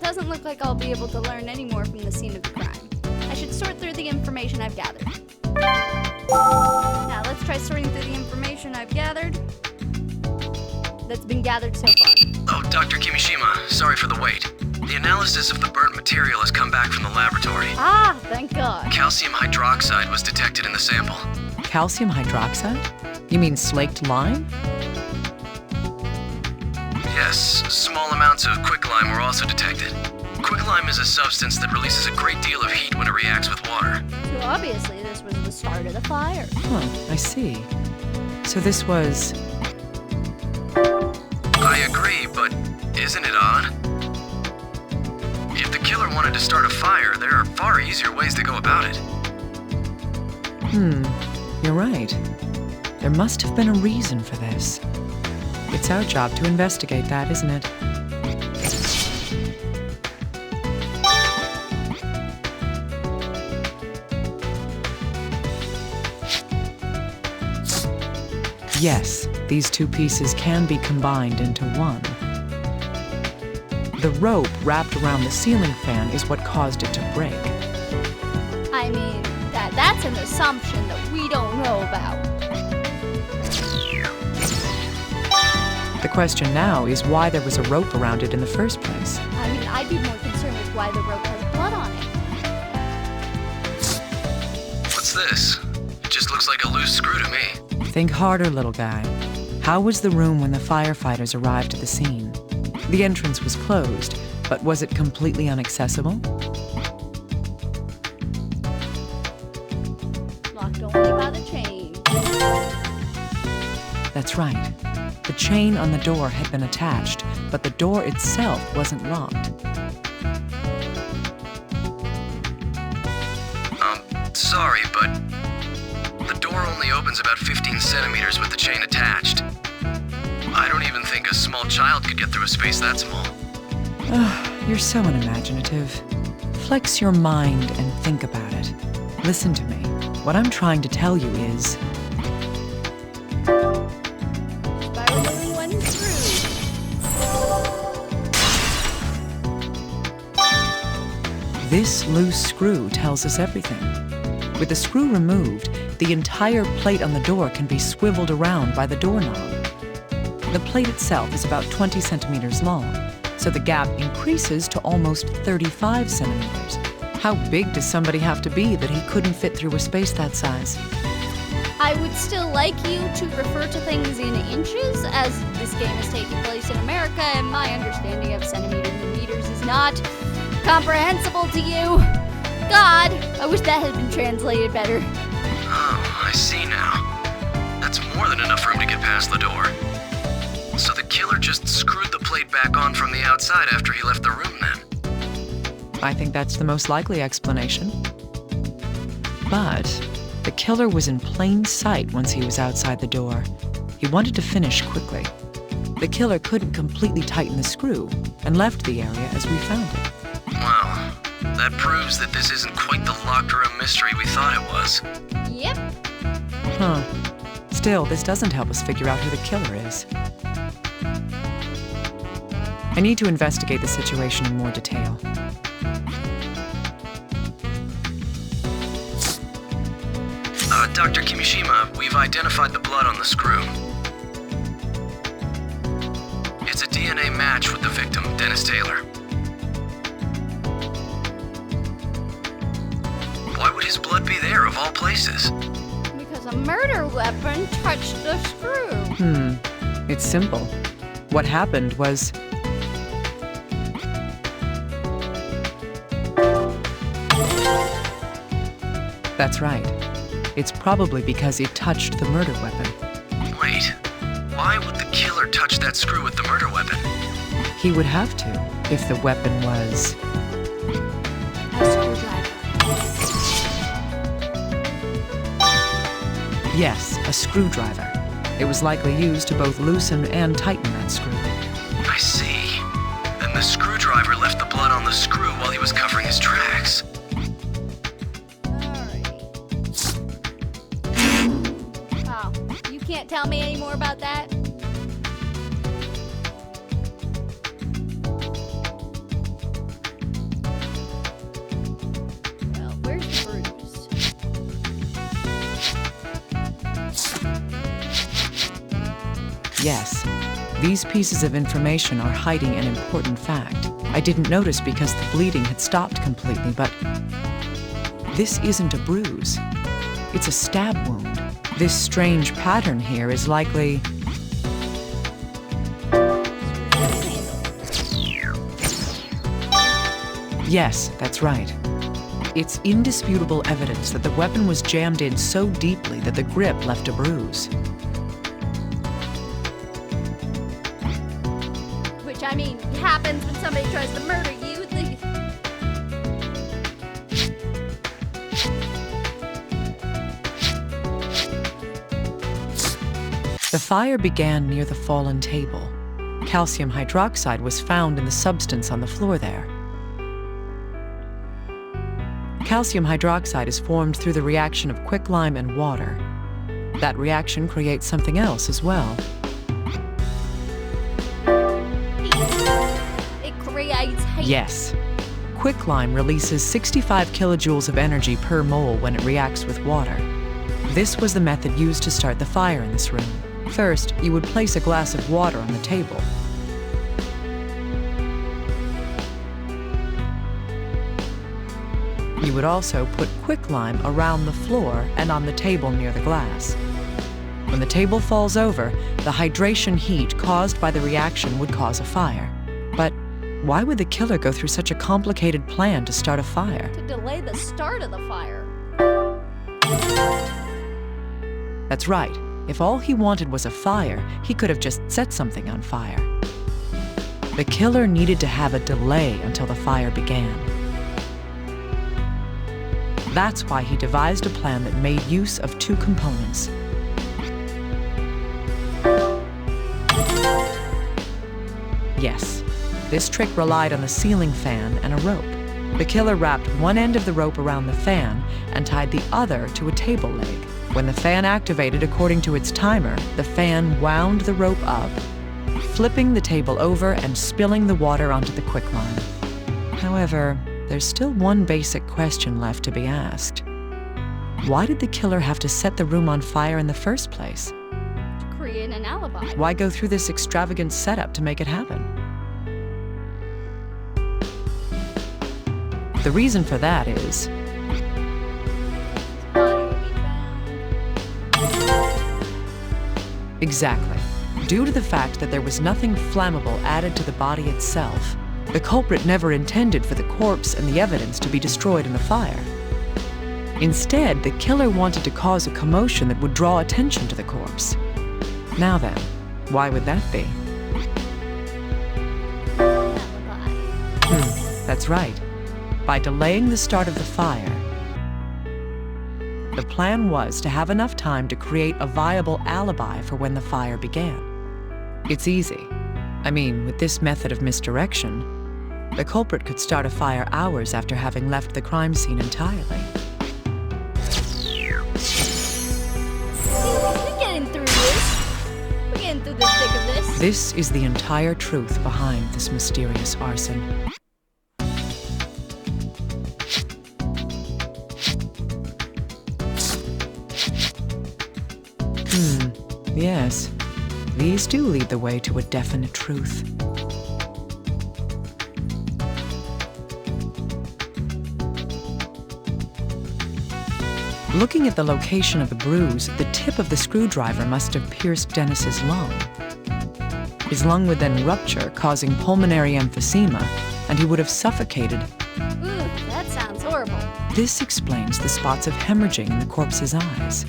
Doesn't look like I'll be able to learn any more from the scene of the crime. I should sort through the information I've gathered. Now let's try sorting through the information I've gathered. That's been gathered so far. Oh, Dr. Kimishima, sorry for the wait. The analysis of the burnt material has come back from the laboratory. Ah, thank God. Calcium hydroxide was detected in the sample. Calcium hydroxide? You mean slaked lime? Yes, small amounts of quicklime were also detected. Quicklime is a substance that releases a great deal of heat when it reacts with water. So obviously this was the start of the fire. Huh, I see. So this was... I agree, but isn't it odd? If the killer wanted to start a fire, there are far easier ways to go about it. You're right. There must have been a reason for this. It's our job to investigate that, isn't it? Yes, these two pieces can be combined into one. The rope wrapped around the ceiling fan is what caused it to break. I mean, That's an assumption that we don't know about. The question now is why there was a rope around it in the first place. I mean, I'd be more concerned with why the rope has blood on it. What's this? It just looks like a loose screw to me. Think harder, little guy. How was the room when the firefighters arrived at the scene? The entrance was closed, but was it completely inaccessible? Locked only by the chain. That's right. The chain on the door had been attached, but the door itself wasn't locked. Sorry, but the door only opens about 15 centimeters with the chain attached. I don't even think a small child could get through a space that small. You're so unimaginative. Flex your mind and think about it. Listen to me. What I'm trying to tell you is... By removing one screw. This loose screw tells us everything. With the screw removed, the entire plate on the door can be swiveled around by the doorknob. The plate itself is about 20 centimeters long, so the gap increases to almost 35 centimeters. How big does somebody have to be that he couldn't fit through a space that size? I would still like you to refer to things in inches, as this game is taking place in America, and my understanding of centimeters and meters is not comprehensible to you. God, I wish that had been translated better. Oh, I see now. That's more than enough room to get past the door. So the killer just screwed the plate back on from the outside after he left the room then? I think that's the most likely explanation. But the killer was in plain sight once he was outside the door. He wanted to finish quickly. The killer couldn't completely tighten the screw and left the area as we found it. Wow, that proves that this isn't quite the locked room mystery we thought it was. Yep. Huh. Still, this doesn't help us figure out who the killer is. I need to investigate the situation in more detail. Dr. Kimishima, we've identified the blood on the screw. It's a DNA match with the victim, Dennis Taylor. Why would his blood be there, of all places? Because a murder weapon touched the screw. It's simple. What happened was... That's right. It's probably because he touched the murder weapon. Wait, why would the killer touch that screw with the murder weapon? He would have to, if the weapon was... A screwdriver. Yes, a screwdriver. It was likely used to both loosen and tighten that screw. I see. Then the screwdriver left the blood on the screw while he was covering his tracks. Can't tell me any more about that? Well, where's the bruise? Yes, these pieces of information are hiding an important fact. I didn't notice because the bleeding had stopped completely, but this isn't a bruise. It's a stab wound. This strange pattern here is likely... Yes, that's right. It's indisputable evidence that the weapon was jammed in so deeply that the grip left a bruise. Which, I mean, happens when somebody tries to murder you. The fire began near the fallen table. Calcium hydroxide was found in the substance on the floor there. Calcium hydroxide is formed through the reaction of quicklime and water. That reaction creates something else as well. It creates heat. Yes. quicklime releases 65 kilojoules of energy per mole when it reacts with water. This was the method used to start the fire in this room. First, you would place a glass of water on the table. You would also put quicklime around the floor and on the table near the glass. When the table falls over, the hydration heat caused by the reaction would cause a fire. But why would the killer go through such a complicated plan to start a fire? To delay the start of the fire. That's right. If all he wanted was a fire, he could have just set something on fire. The killer needed to have a delay until the fire began. That's why he devised a plan that made use of two components. Yes, this trick relied on the ceiling fan and a rope. The killer wrapped one end of the rope around the fan and tied the other to a table leg. When the fan activated according to its timer, the fan wound the rope up, flipping the table over and spilling the water onto the quicklime. However, there's still one basic question left to be asked. Why did the killer have to set the room on fire in the first place? To create an alibi. Why go through this extravagant setup to make it happen? The reason for that is exactly. Due to the fact that there was nothing flammable added to the body itself, the culprit never intended for the corpse and the evidence to be destroyed in the fire. Instead, the killer wanted to cause a commotion that would draw attention to the corpse. Now then, why would that be? That's right. By delaying the start of the fire, the plan was to have enough time to create a viable alibi for when the fire began. It's easy. I mean, with this method of misdirection, the culprit could start a fire hours after having left the crime scene entirely. We're getting through this. We're getting through the thick of this. This is the entire truth behind this mysterious arson. Yes, these do lead the way to a definite truth. Looking at the location of the bruise, the tip of the screwdriver must have pierced Dennis's lung. His lung would then rupture, causing pulmonary emphysema, and he would have suffocated. Ooh, that sounds horrible. This explains the spots of hemorrhaging in the corpse's eyes.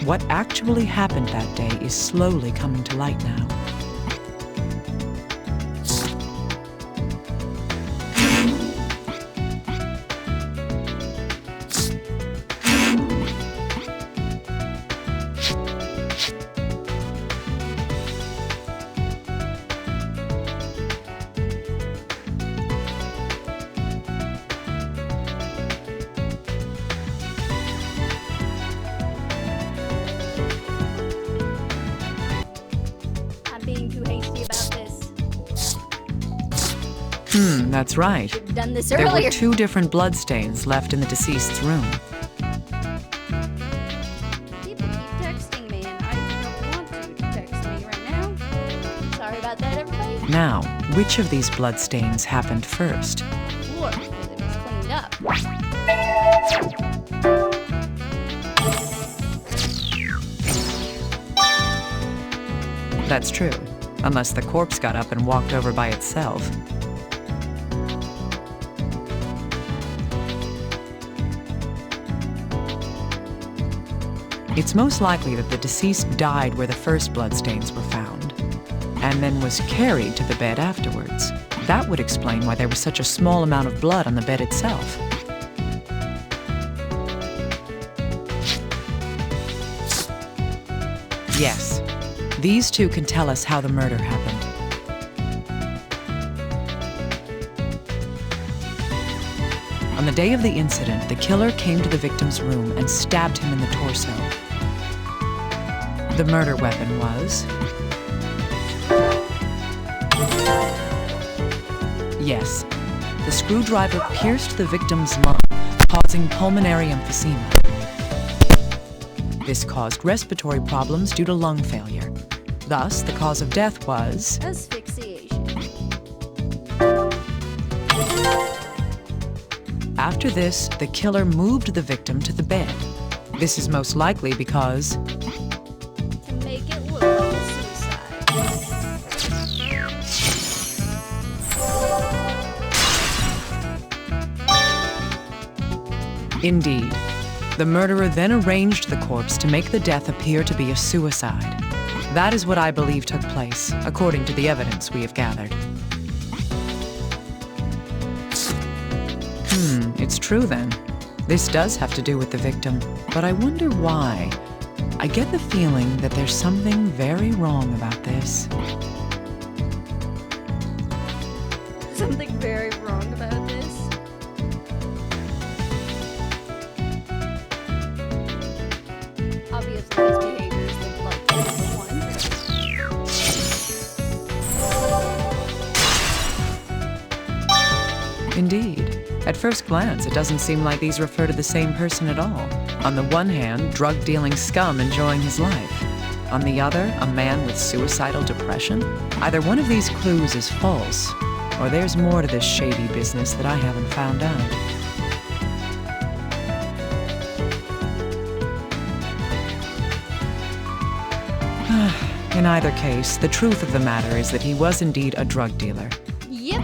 What actually happened that day is slowly coming to light now. That's right. Should've done this There earlier. were 2 different bloodstains left in the deceased's room. People keep texting me, and I don't want to text me right now. Sorry about that, everybody. Now, which of these bloodstains happened first? 4, because it was cleaned up. That's true, unless the corpse got up and walked over by itself. It's most likely that the deceased died where the first bloodstains were found, and then was carried to the bed afterwards. That would explain why there was such a small amount of blood on the bed itself. Yes, these 2 can tell us how the murder happened. A On the day of the incident, the killer came to the victim's room and stabbed him in the torso. The murder weapon was... Yes, the screwdriver pierced the victim's lung, causing pulmonary emphysema. This caused respiratory problems due to lung failure. Thus, the cause of death was... asphyxiation. After this, the killer moved the victim to the bed. This is most likely because... to make it look like a suicide. Indeed. The murderer then arranged the corpse to make the death appear to be a suicide. That is what I believe took place, according to the evidence we have gathered. It's true then. This does have to do with the victim, but I wonder why. I get the feeling that there's something very wrong about this. Something very wrong about this. Obviously, his behavior is like number one. Indeed. At first glance, it doesn't seem like these refer to the same person at all. On the one hand, drug-dealing scum enjoying his life. On the other, a man with suicidal depression. Either one of these clues is false, or there's more to this shady business that I haven't found out. In either case, the truth of the matter is that he was indeed a drug dealer. Yep.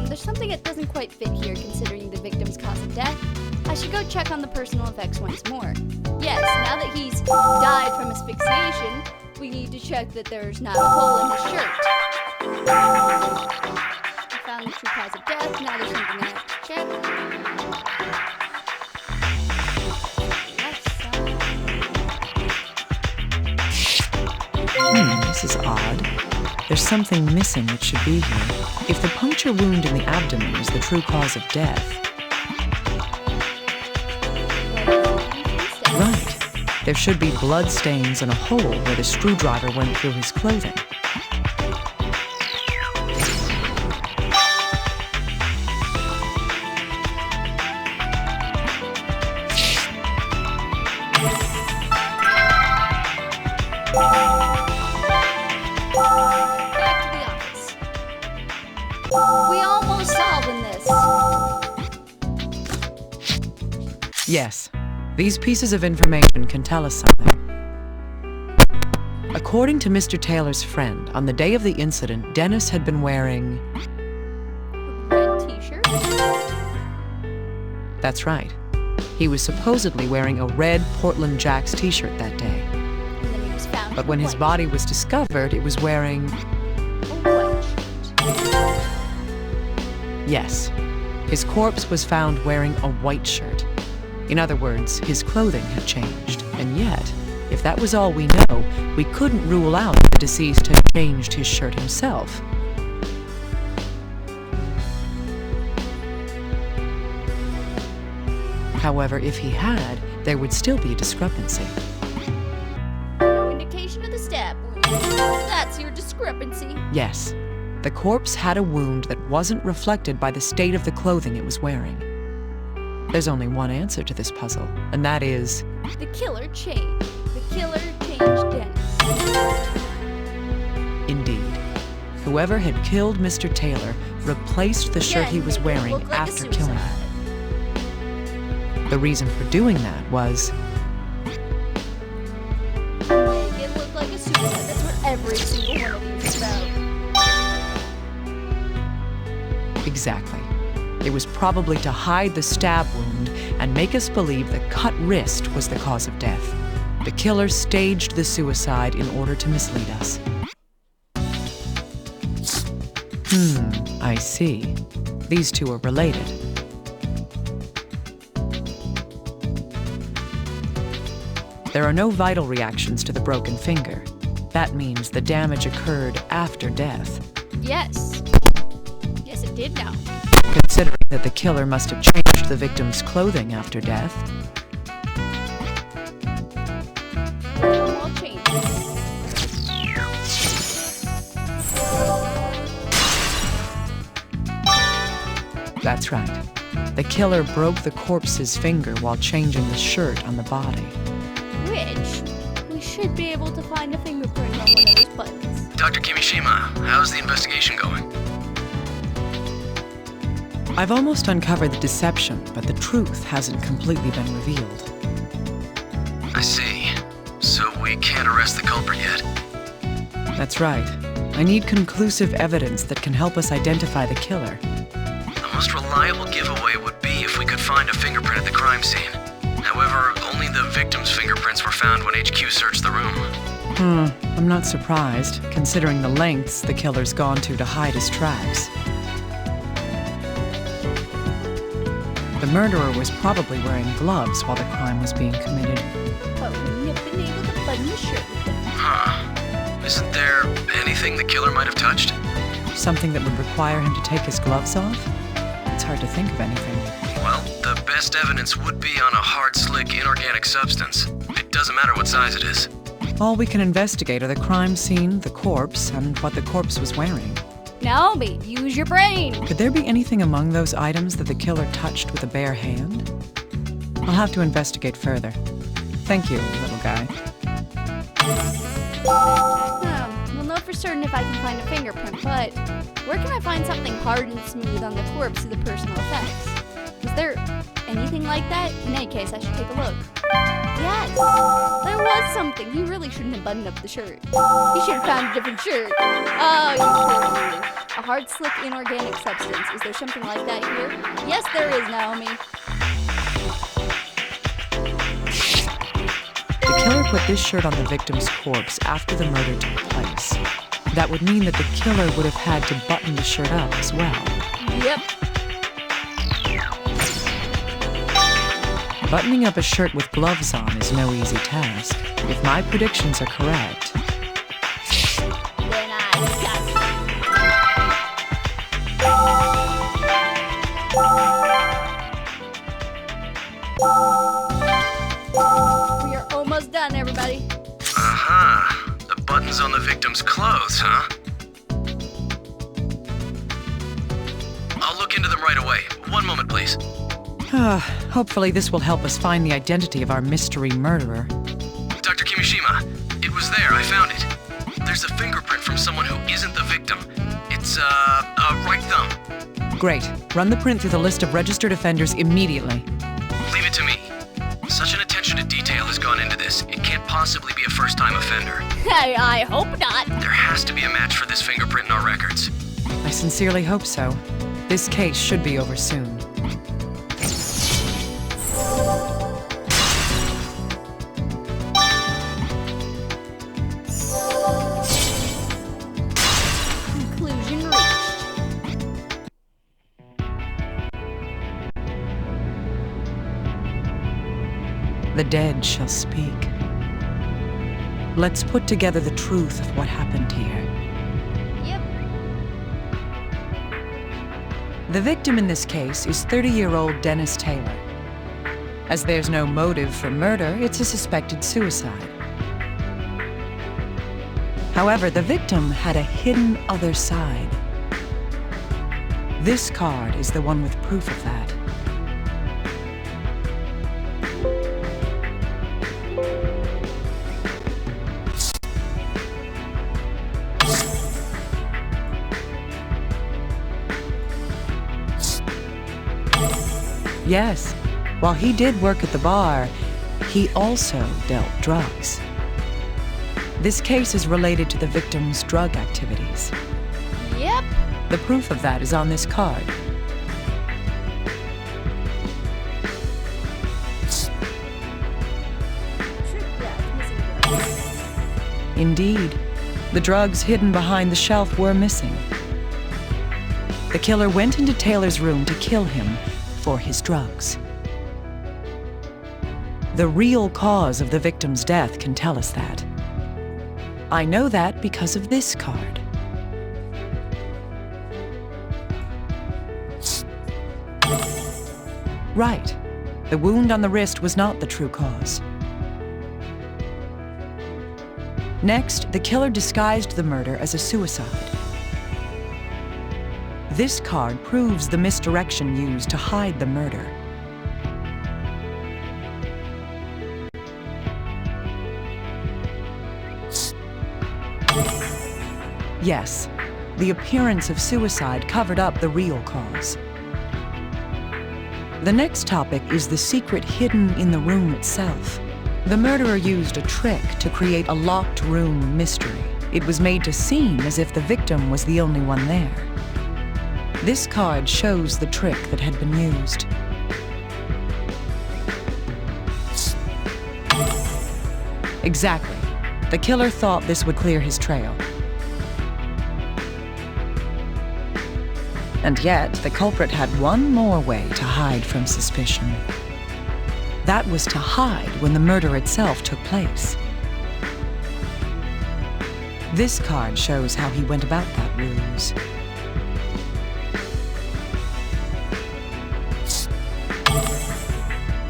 There's something that doesn't quite fit here considering the victim's cause of death. I should go check on the personal effects once more. Yes, now that he's died from asphyxiation, we need to check that there's not a hole in his shirt. I found the true cause of death, now there's something I have to check. This is odd. There's something missing that should be here. If the puncture wound in the abdomen is the true cause of death... Right. There should be blood stains and a hole where the screwdriver went through his clothing. Yes, these pieces of information can tell us something. According to Mr. Taylor's friend, on the day of the incident, Dennis had been wearing... red t-shirt? That's right. He was supposedly wearing a red Portland Jacks t-shirt that day. And then he was found But when his body was discovered, it was wearing... a white shirt. Yes, his corpse was found wearing a white shirt. In other words, his clothing had changed. And yet, if that was all we know, we couldn't rule out that the deceased had changed his shirt himself. However, if he had, there would still be a discrepancy. No indication of the stab wound. That's your discrepancy. Yes, the corpse had a wound that wasn't reflected by the state of the clothing it was wearing. There's only one answer to this puzzle, and that is... the killer changed. The killer changed Dennis. Indeed. Whoever had killed Mr. Taylor replaced the shirt he was wearing after killing him. The reason for doing that was... make it look like a suicide. That's what every single one of these is about. Exactly. It was probably to hide the stab wound and make us believe the cut wrist was the cause of death. The killer staged the suicide in order to mislead us. I see. These two are related. There are no vital reactions to the broken finger. That means the damage occurred after death. Yes. Yes, it did know. Considering that the killer must have changed the victim's clothing after death. All changed. That's right. The killer broke the corpse's finger while changing the shirt on the body. Which, we should be able to find a fingerprint on one of those buttons. Dr. Kimishima, how's the investigation going? I've almost uncovered the deception, but the truth hasn't completely been revealed. I see. So we can't arrest the culprit yet. That's right. I need conclusive evidence that can help us identify the killer. The most reliable giveaway would be if we could find a fingerprint at the crime scene. However, only the victim's fingerprints were found when HQ searched the room. I'm not surprised, considering the lengths the killer's gone to hide his tracks. The murderer was probably wearing gloves while the crime was being committed. But we wouldn't have been able to button the shirt with them. Huh. Isn't there anything the killer might have touched? Something that would require him to take his gloves off? It's hard to think of anything. Well, the best evidence would be on a hard, slick, inorganic substance. It doesn't matter what size it is. All we can investigate are the crime scene, the corpse, and what the corpse was wearing. Naomi, use your brain. Could there be anything among those items that the killer touched with a bare hand? I'll have to investigate further. Thank you, little guy. We'll know for certain if I can find a fingerprint, but where can I find something hard and smooth on the corpse of the personal effects? Was there anything like that? In any case, I should take a look. Yes, there was something. He really shouldn't have buttoned up the shirt. He should have found a different shirt. Oh, you poor fool. A hard, slick, inorganic substance. Is there something like that here? Yes, there is, Naomi. The killer put this shirt on the victim's corpse after the murder took place. That would mean that the killer would have had to button the shirt up as well. Yep. Buttoning up a shirt with gloves on is no easy task. If my predictions are correct, Then I got you. We are almost done, everybody. Uh-huh. The buttons on the victim's clothes, huh? I'll look into them right away. One moment, please. hopefully this will help us find the identity of our mystery murderer. Dr. Kimishima, it was there. I found it. There's a fingerprint from someone who isn't the victim. It's, a right thumb. Great. Run the print through the list of registered offenders immediately. Leave it to me. Such an attention to detail has gone into this. It can't possibly be a first-time offender. I hope not. There has to be a match for this fingerprint in our records. I sincerely hope so. This case should be over soon. Conclusion reached. The dead shall speak. Let's put together the truth of what happened here. Yep. The victim in this case is 30-year-old Dennis Taylor. As there's no motive for murder, it's a suspected suicide. However, the victim had a hidden other side. This card is the one with proof of that. Yes, while he did work at the bar, he also dealt drugs. This case is related to the victim's drug activities. Yep. The proof of that is on this card. Indeed, the drugs hidden behind the shelf were missing. The killer went into Taylor's room to kill him for his drugs. The real cause of the victim's death can tell us that. I know that because of this card. Right. The wound on the wrist was not the true cause. Next, the killer disguised the murder as a suicide. This card proves the misdirection used to hide the murder. Yes, the appearance of suicide covered up the real cause. The next topic is the secret hidden in the room itself. The murderer used a trick to create a locked room mystery. It was made to seem as if the victim was the only one there. This card shows the trick that had been used. Exactly. The killer thought this would clear his trail. And yet, the culprit had one more way to hide from suspicion. That was to hide when the murder itself took place. This card shows how he went about that ruse.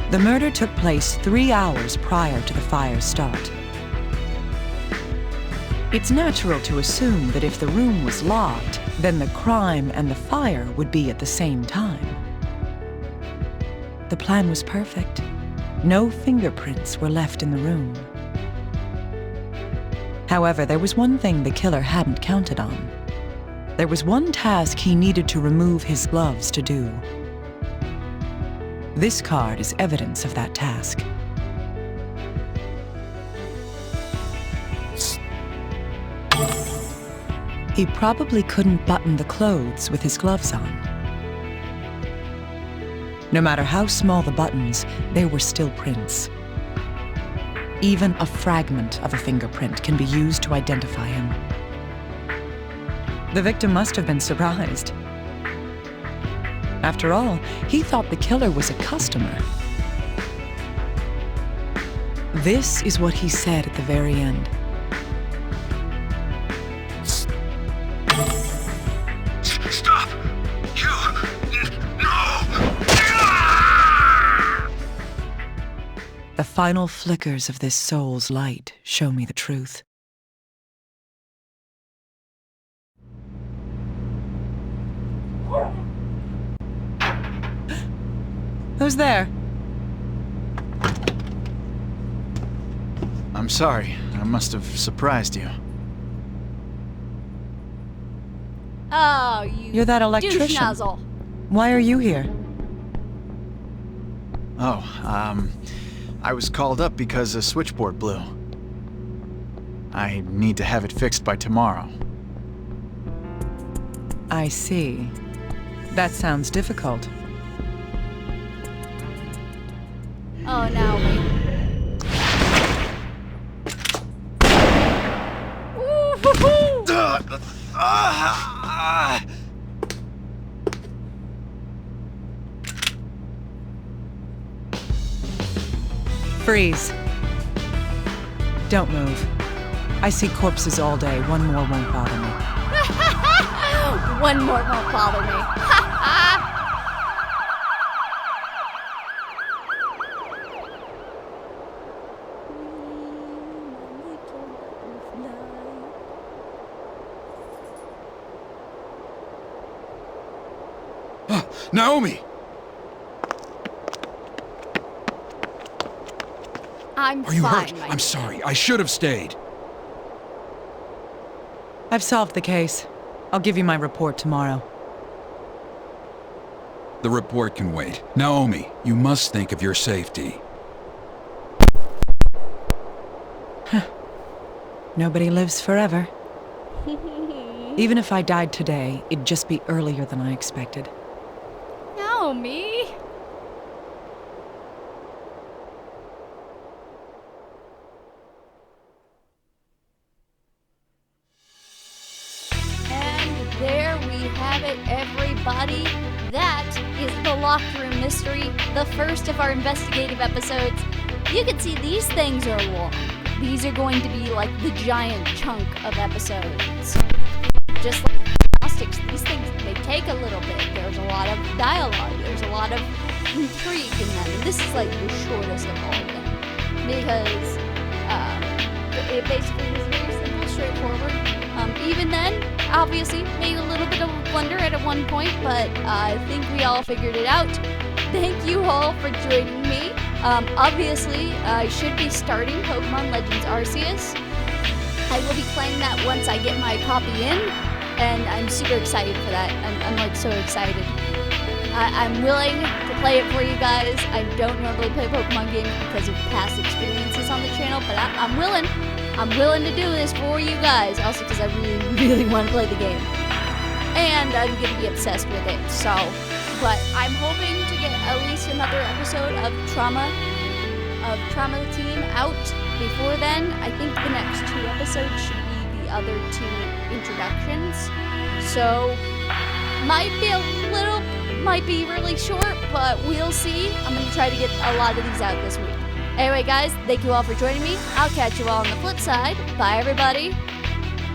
The murder took place 3 hours prior to the fire's start. It's natural to assume that if the room was locked, then the crime and the fire would be at the same time. The plan was perfect. No fingerprints were left in the room. However, there was one thing the killer hadn't counted on. There was one task he needed to remove his gloves to do. This card is evidence of that task. He probably couldn't button the clothes with his gloves on. No matter how small the buttons, there were still prints. Even a fragment of a fingerprint can be used to identify him. The victim must have been surprised. After all, he thought the killer was a customer. This is what he said at the very end. Stop! You! No! The final flickers of this soul's light show me the truth. Who's there? I'm sorry. I must have surprised you. Oh, you You're that electrician. douche nozzle. Why are you here? Oh, I was called up because a switchboard blew. I need to have it fixed by tomorrow. I see. That sounds difficult. Oh, Naomi. Ooh-hoo-hoo. Freeze. Don't move. I see corpses all day. One more won't bother me. One more won't bother me. Naomi! I'm Are you fine, hurt? my I'm dear. sorry. I should have stayed. I've solved the case. I'll give you my report tomorrow. The report can wait. Naomi, you must think of your safety. Nobody lives forever. Even if I died today, it'd just be earlier than I expected. Naomi. And there we have it, everybody. That is the locked room mystery, the first of our investigative episodes. You can see these things are long. These are going to be like the giant chunk of episodes. Just like diagnostics, these things, they take a little bit. There's a lot of dialogue. There's a lot of intrigued in them. And this is like the shortest of all of them. Because it basically was very simple, straightforward. Even then, obviously, made a little bit of a blunder at one point, but I think we all figured it out. Thank you all for joining me. Obviously, I should be starting Pokemon Legends Arceus. I will be playing that once I get my copy in, and I'm super excited for that. I'm like so excited. I'm willing to play it for you guys. I don't normally play Pokemon games because of past experiences on the channel, but I'm willing. I'm willing to do this for you guys. Also because I really, really want to play the game. And I'm going to be obsessed with it, so. But I'm hoping to get at least another episode of Trauma Team out before then. I think the next 2 episodes should be the other 2 introductions. So, might be really short, but we'll see. I'm going to try to get a lot of these out this week. Anyway, guys, thank you all for joining me. I'll catch you all on the flip side. Bye, everybody.